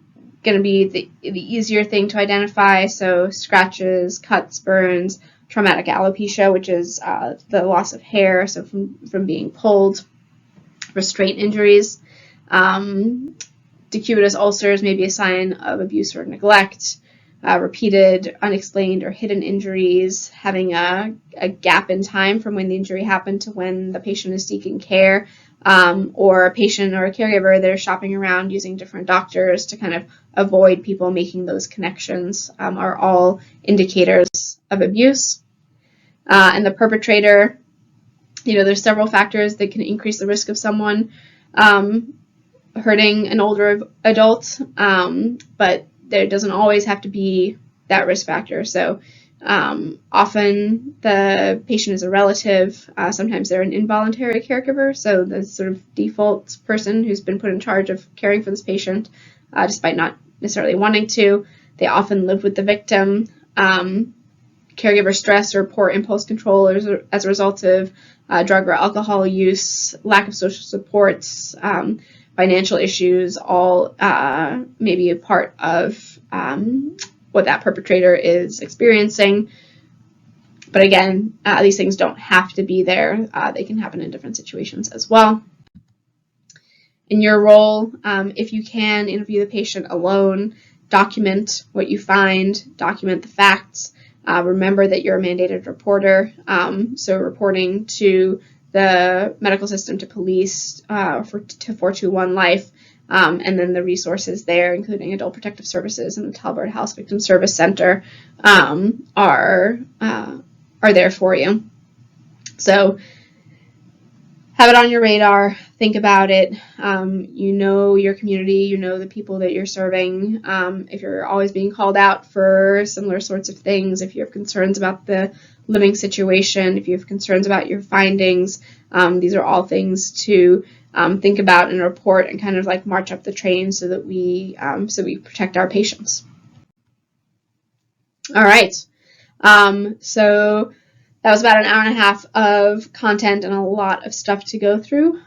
going to be the easier thing to identify, so scratches, cuts, burns, traumatic alopecia, which is the loss of hair, so from being pulled, restraint injuries. Decubitus ulcers may be a sign of abuse or neglect. repeated unexplained or hidden injuries, having a gap in time from when the injury happened to when the patient is seeking care, or a patient or a caregiver that are shopping around using different doctors to kind of avoid people making those connections, are all indicators of abuse. And the perpetrator, there's several factors that can increase the risk of someone hurting an older adult, but there doesn't always have to be that risk factor. So often the patient is a relative, sometimes they're an involuntary caregiver, so the sort of default person who's been put in charge of caring for this patient, despite not necessarily wanting to. They often live with the victim. Caregiver stress or poor impulse control as a result of drug or alcohol use, lack of social supports, financial issues, all may be a part of what that perpetrator is experiencing. But again, these things don't have to be there. They can happen in different situations as well. In your role, if you can, interview the patient alone, document what you find, document the facts. Remember that you're a mandated reporter, so reporting to the medical system, to police, to 421 Life, and then the resources there, including Adult Protective Services and the Talbot House Victim Service Center, are there for you. So have it on your radar, think about it. You know your community, you know the people that you're serving. If you're always being called out for similar sorts of things, if you have concerns about the living situation, if you have concerns about your findings, these are all things to think about and report and kind of like march up the train so that we protect our patients. All right. So that was about an hour and a half of content and a lot of stuff to go through.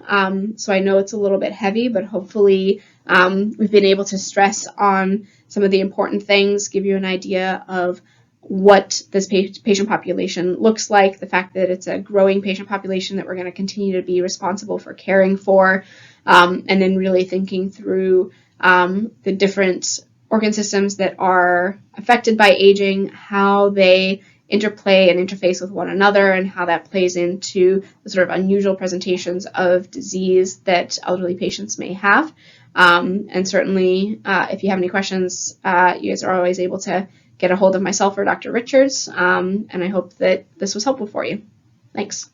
So I know it's a little bit heavy, but hopefully we've been able to stress on some of the important things, give you an idea of what this patient population looks like, the fact that it's a growing patient population that we're going to continue to be responsible for caring for, and then really thinking through the different organ systems that are affected by aging, how they interplay and interface with one another, and how that plays into the sort of unusual presentations of disease that elderly patients may have. And certainly, if you have any questions, you guys are always able to get a hold of myself or Dr. Richards, and I hope that this was helpful for you. Thanks.